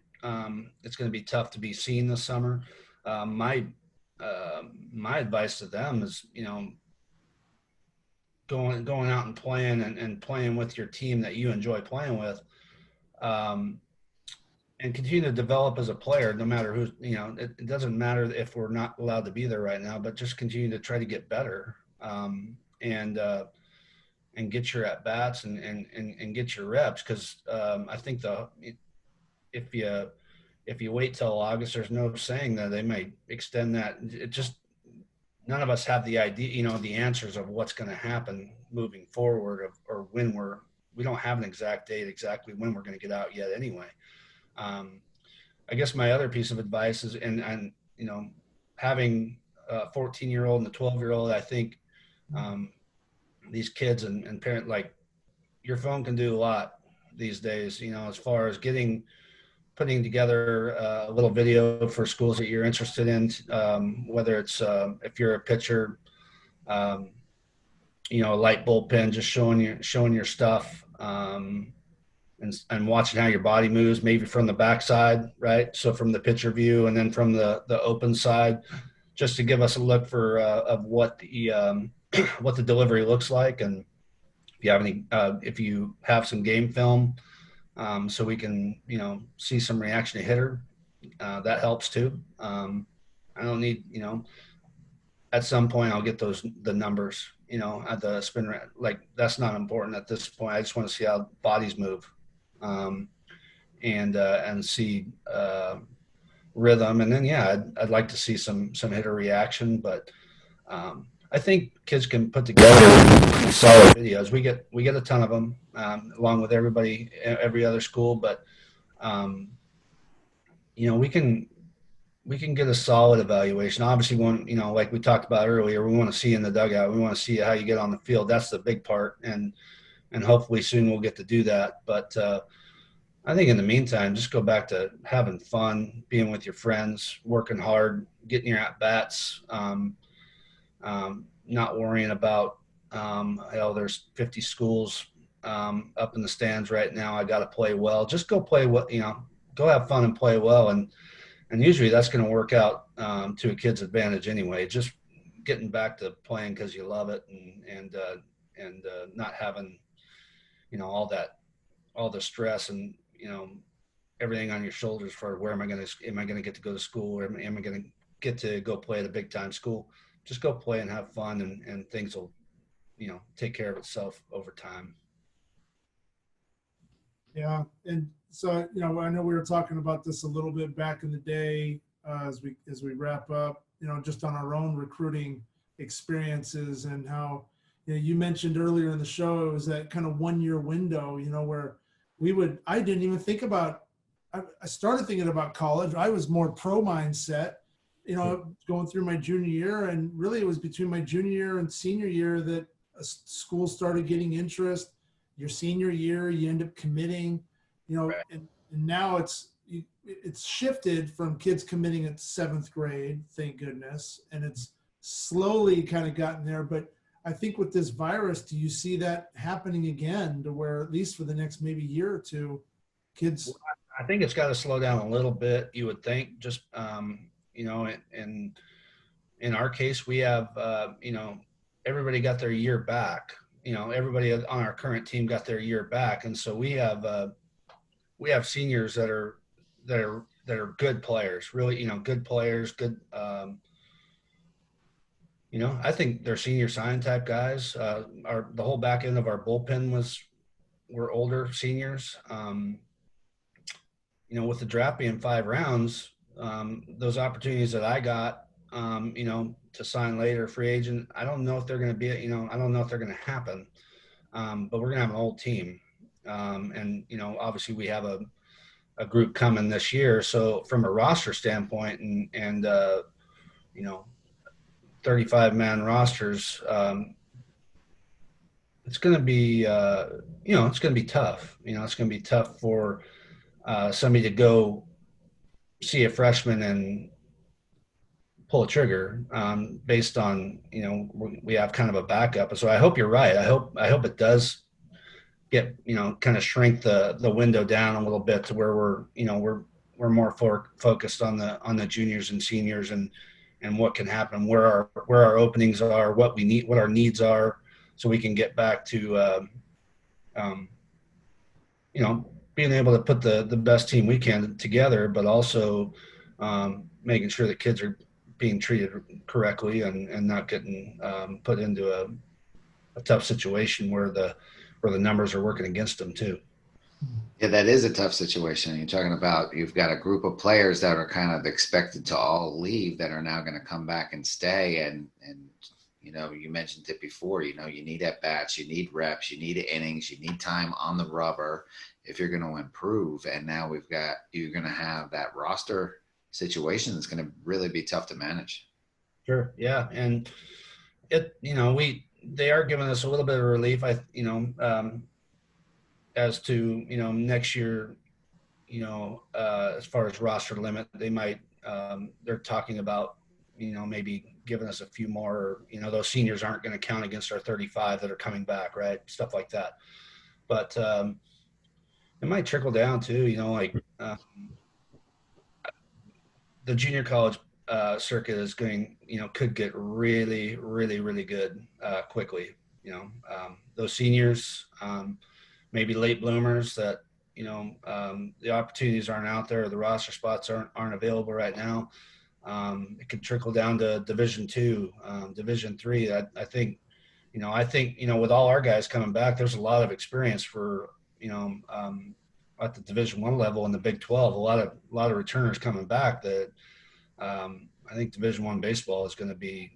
it's going to be tough to be seen this summer. My advice to them is, going out and playing and playing with your team that you enjoy playing with, um, and continue to develop as a player. No matter who, it doesn't matter if we're not allowed to be there right now, but just continue to try to get better, and get your at bats and get your reps. Because I think if you wait till August, there's no saying that they may extend that. It just, none of us have the idea, the answers of what's going to happen moving forward, or when we don't have an exact date exactly when we're going to get out yet anyway. I guess my other piece of advice is, and having a 14-year-old and a 12-year-old, I think these kids and parent, like, your phone can do a lot these days, as far as putting together a little video for schools that you're interested in, whether it's if you're a pitcher, a light bullpen, just showing your stuff, and watching how your body moves, maybe from the backside, right? So from the pitcher view, and then from the open side, just to give us a look for of what the what the delivery looks like, and if you have some game film, so we can see some reaction to hitter, that helps too. I don't need at some point I'll get the numbers at the spin rate. Like, that's not important at this point. I just want to see how bodies move, and see rhythm, and then I'd like to see some hitter reaction, but I think kids can put together solid videos. We get a ton of them, along with every other school, but we can get a solid evaluation. Obviously, like we talked about earlier, we want to see in the dugout. We want to see how you get on the field. That's the big part, and hopefully soon we'll get to do that. But I think in the meantime, just go back to having fun, being with your friends, working hard, getting your at bats. Not worrying about, there's 50 schools up in the stands right now. I got to play well. Just go play well, go have fun and play well. And usually that's going to work out to a kid's advantage anyway. Just getting back to playing because you love it, and not having, all the stress and, everything on your shoulders for where am I going to get to go to school, or am I going to get to go play at a big time school? Just go play and have fun, and things will, take care of itself over time. Yeah. And so, I know we were talking about this a little bit back in the day, as we wrap up, just on our own recruiting experiences, and how, you mentioned earlier in the show, it was that kind of 1 year window, where I didn't even think about, I started thinking about college. I was more pro mindset, going through my junior year, and really it was between my junior year and senior year that school started getting interest. Your senior year, you end up committing, Right. and now it's shifted from kids committing at 7th grade, thank goodness, and it's slowly kind of gotten there. But I think with this virus, do you see that happening again, to where at least for the next maybe year or two, kids? I think it's got to slow down a little bit. You would think, just in our case, we have everybody got their year back. Everybody on our current team got their year back, and so we have seniors that are good players, really, good players, good I think they're senior sign type guys. The whole back end of our bullpen were older seniors. With the draft being 5 rounds, those opportunities that I got, to sign later, free agent, I don't know if they're going to be, I don't know if they're going to happen. But we're going to have an old team. And, obviously we have a group coming this year. So from a roster standpoint and 35-man rosters, it's going to be, it's going to be tough. It's going to be tough for somebody to go see a freshman and pull a trigger based on, we have kind of a backup. So I hope you're right. I hope it does get, kind of shrink the window down a little bit to where we're more focused on the juniors and seniors and what can happen, where our openings are, what we need, what our needs are, so we can get back to, being able to put the best team we can together, but also making sure that kids are being treated correctly and not getting put into a tough situation where the numbers are working against them too. Yeah, that is a tough situation. You're talking about, you've got a group of players that are kind of expected to all leave that are now going to come back and stay. And you mentioned it before, you need at bats, you need reps, you need innings, you need time on the rubber if you're going to improve. And now you're going to have that roster situation that's going to really be tough to manage. Sure. Yeah. And they are giving us a little bit of relief. As to, next year, as far as roster limit, they might, they're talking about, maybe giving us a few more, those seniors aren't going to count against our 35 that are coming back, right? Stuff like that. But it might trickle down too, the junior college circuit is going, could get really, really, really good quickly. Those seniors, maybe late bloomers that, the opportunities aren't out there, or the roster spots aren't available right now. It could trickle down to Division II, Division III. I think, with all our guys coming back, there's a lot of experience for, at the Division I level in the Big 12. A lot of returners coming back that I think Division I baseball is going to be,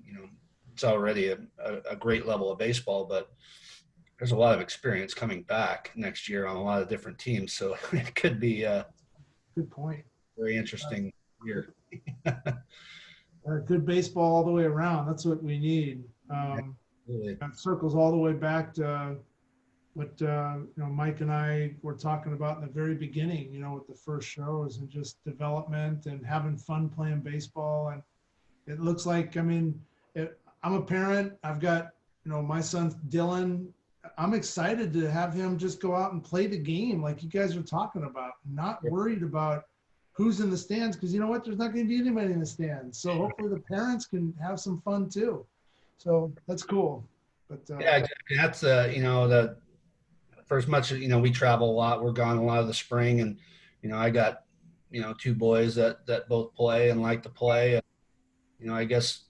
it's already a great level of baseball, but there's a lot of experience coming back next year on a lot of different teams. So it could be a good point. Very interesting year. Good baseball all the way around. That's what we need. It circles all the way back to what Mike and I were talking about in the very beginning, with the first shows, and just development and having fun playing baseball. And it looks like, I'm a parent. I've got, my son Dylan. I'm excited to have him just go out and play the game like you guys are talking about, not worried about who's in the stands, because you know what, there's not going to be anybody in the stands. So hopefully the parents can have some fun too. So that's cool. But yeah, exactly. That's the for as much as we travel a lot, we're gone a lot of the spring, and I got 2 boys that both play and like to play. I guess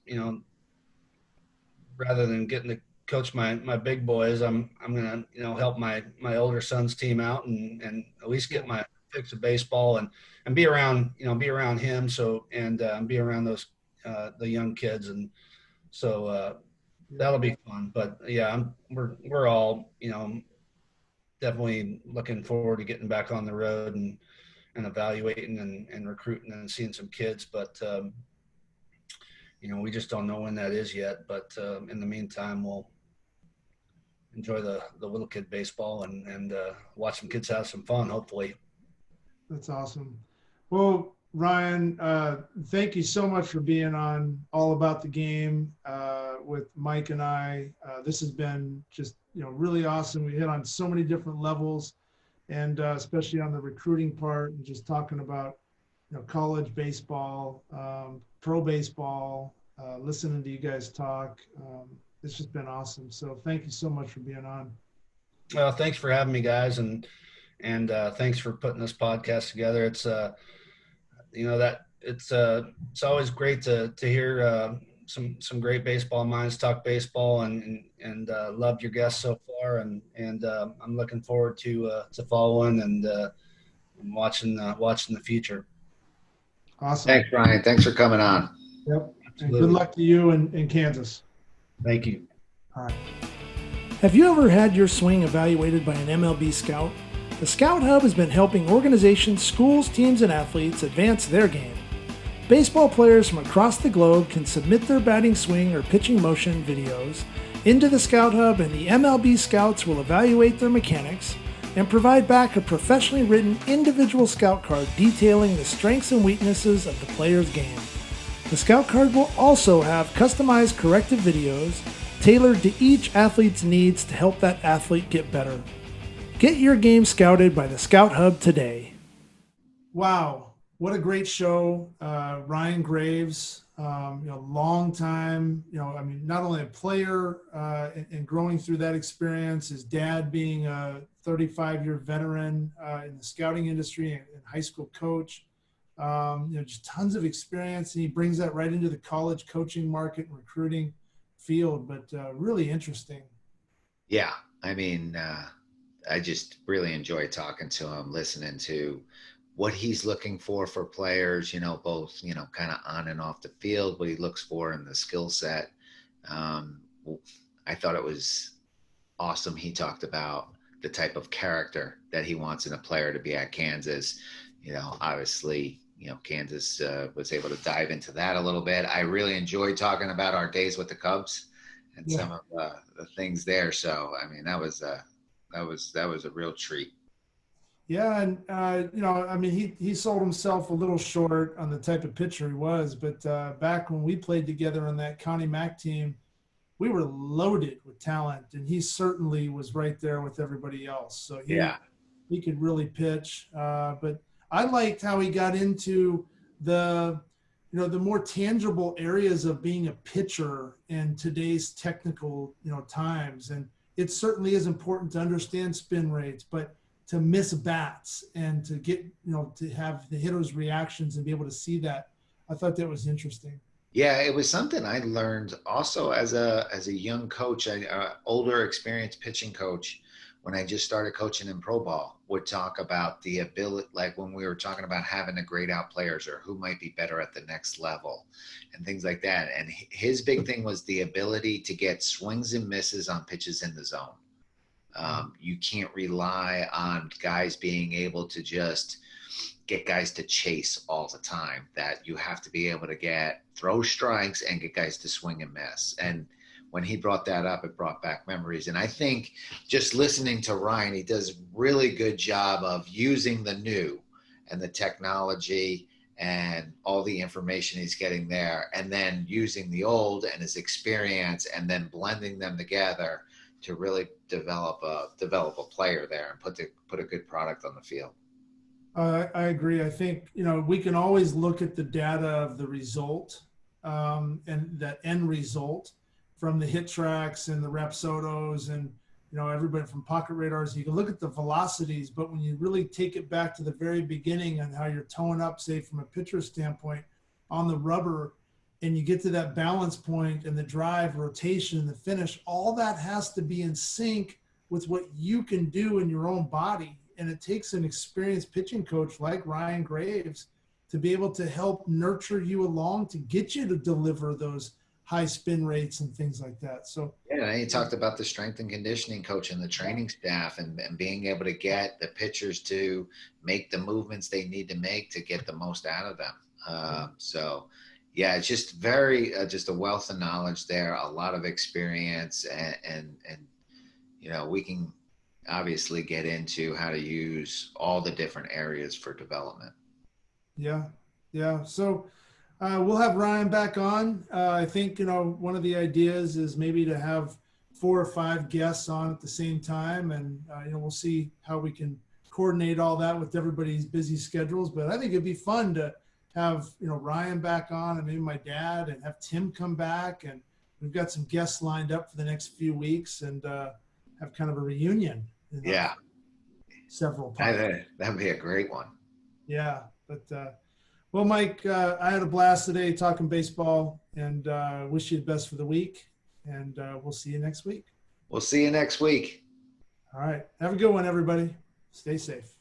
rather than getting to coach my big boys, I'm gonna help my older son's team out and at least get my fix of baseball and be around him, so and be around those the young kids, and so that'll be fun. But yeah, we're all definitely looking forward to getting back on the road and evaluating and recruiting and seeing some kids, but we just don't know when that is yet. But in the meantime, we'll enjoy the little kid baseball and watch some kids have some fun, hopefully. That's awesome. Well, Ryan, thank you so much for being on All About the Game with Mike and I. This has been just, really awesome. We hit on so many different levels, and especially on the recruiting part, and just talking about, college baseball, pro baseball, listening to you guys talk. It's just been awesome. So thank you so much for being on. Well, thanks for having me, guys. And thanks for putting this podcast together. It's, that it's always great to hear, some great baseball minds talk baseball, and loved your guests so far, and I'm looking forward to following and watching the future. Awesome. Thanks, Ryan. Thanks for coming on. Yep. Absolutely. And good luck to you in Kansas. Thank you. All right. Have you ever had your swing evaluated by an MLB scout? The Scout Hub has been helping organizations, schools, teams, and athletes advance their game. Baseball players from across the globe can submit their batting swing or pitching motion videos into the Scout Hub, and the MLB scouts will evaluate their mechanics and provide back a professionally written individual scout card detailing the strengths and weaknesses of the player's game. The scout card will also have customized corrective videos tailored to each athlete's needs to help that athlete get better. Get your game scouted by the Scout Hub today. Wow. What a great show. Ryan Graves, long time, not only a player and growing through that experience, his dad being a 35-year veteran in the scouting industry and high school coach, just tons of experience. And he brings that right into the college coaching market and recruiting field, but really interesting. Yeah. I mean, I just really enjoy talking to him, listening to what he's looking for players, both, kind of on and off the field, what he looks for in the skill set. I thought it was awesome. He talked about the type of character that he wants in a player to be at Kansas. Obviously, Kansas was able to dive into that a little bit. I really enjoyed talking about our days with the Cubs and some of the things there. So, I mean, that was a real treat. Yeah, and he sold himself a little short on the type of pitcher he was, but back when we played together on that Connie Mack team, we were loaded with talent, and he certainly was right there with everybody else. So he could really pitch. But I liked how he got into the more tangible areas of being a pitcher in today's technical times, and it certainly is important to understand spin rates, but to miss bats and to get, to have the hitter's reactions and be able to see that. I thought that was interesting. Yeah, it was something I learned also as a young coach, older experienced pitching coach, when I just started coaching in pro ball, would talk about the ability, like when we were talking about having to grade out players or who might be better at the next level and things like that. And his big thing was the ability to get swings and misses on pitches in the zone. You can't rely on guys being able to just get guys to chase all the time, that you have to be able to throw strikes and get guys to swing and miss. And when he brought that up, it brought back memories. And I think just listening to Ryan, he does a really good job of using the new and the technology and all the information he's getting there, and then using the old and his experience and then blending them together to really develop a player there and put a good product on the field. I agree. I think, we can always look at the data of the result and that end result from the hit tracks and the Rapsodos and, everybody from pocket radars. You can look at the velocities, but when you really take it back to the very beginning and how you're towing up, say from a pitcher standpoint on the rubber, and you get to that balance point and the drive, rotation, and the finish, all that has to be in sync with what you can do in your own body. And it takes an experienced pitching coach like Ryan Graves to be able to help nurture you along to get you to deliver those high spin rates and things like that. So yeah, he talked about the strength and conditioning coach and the training staff and being able to get the pitchers to make the movements they need to make to get the most out of them. So yeah, it's just just a wealth of knowledge there, a lot of experience, and we can obviously get into how to use all the different areas for development. Yeah. So we'll have Ryan back on. I think, one of the ideas is maybe to have 4 or 5 guests on at the same time. And, we'll see how we can coordinate all that with everybody's busy schedules. But I think it'd be fun to have, Ryan back on and maybe my dad, and have Tim come back. And we've got some guests lined up for the next few weeks, and have kind of a reunion. Several podcasts. That'd be a great one. Yeah. But Well, Mike, I had a blast today talking baseball, and wish you the best for the week. And we'll see you next week. We'll see you next week. All right. Have a good one, everybody. Stay safe.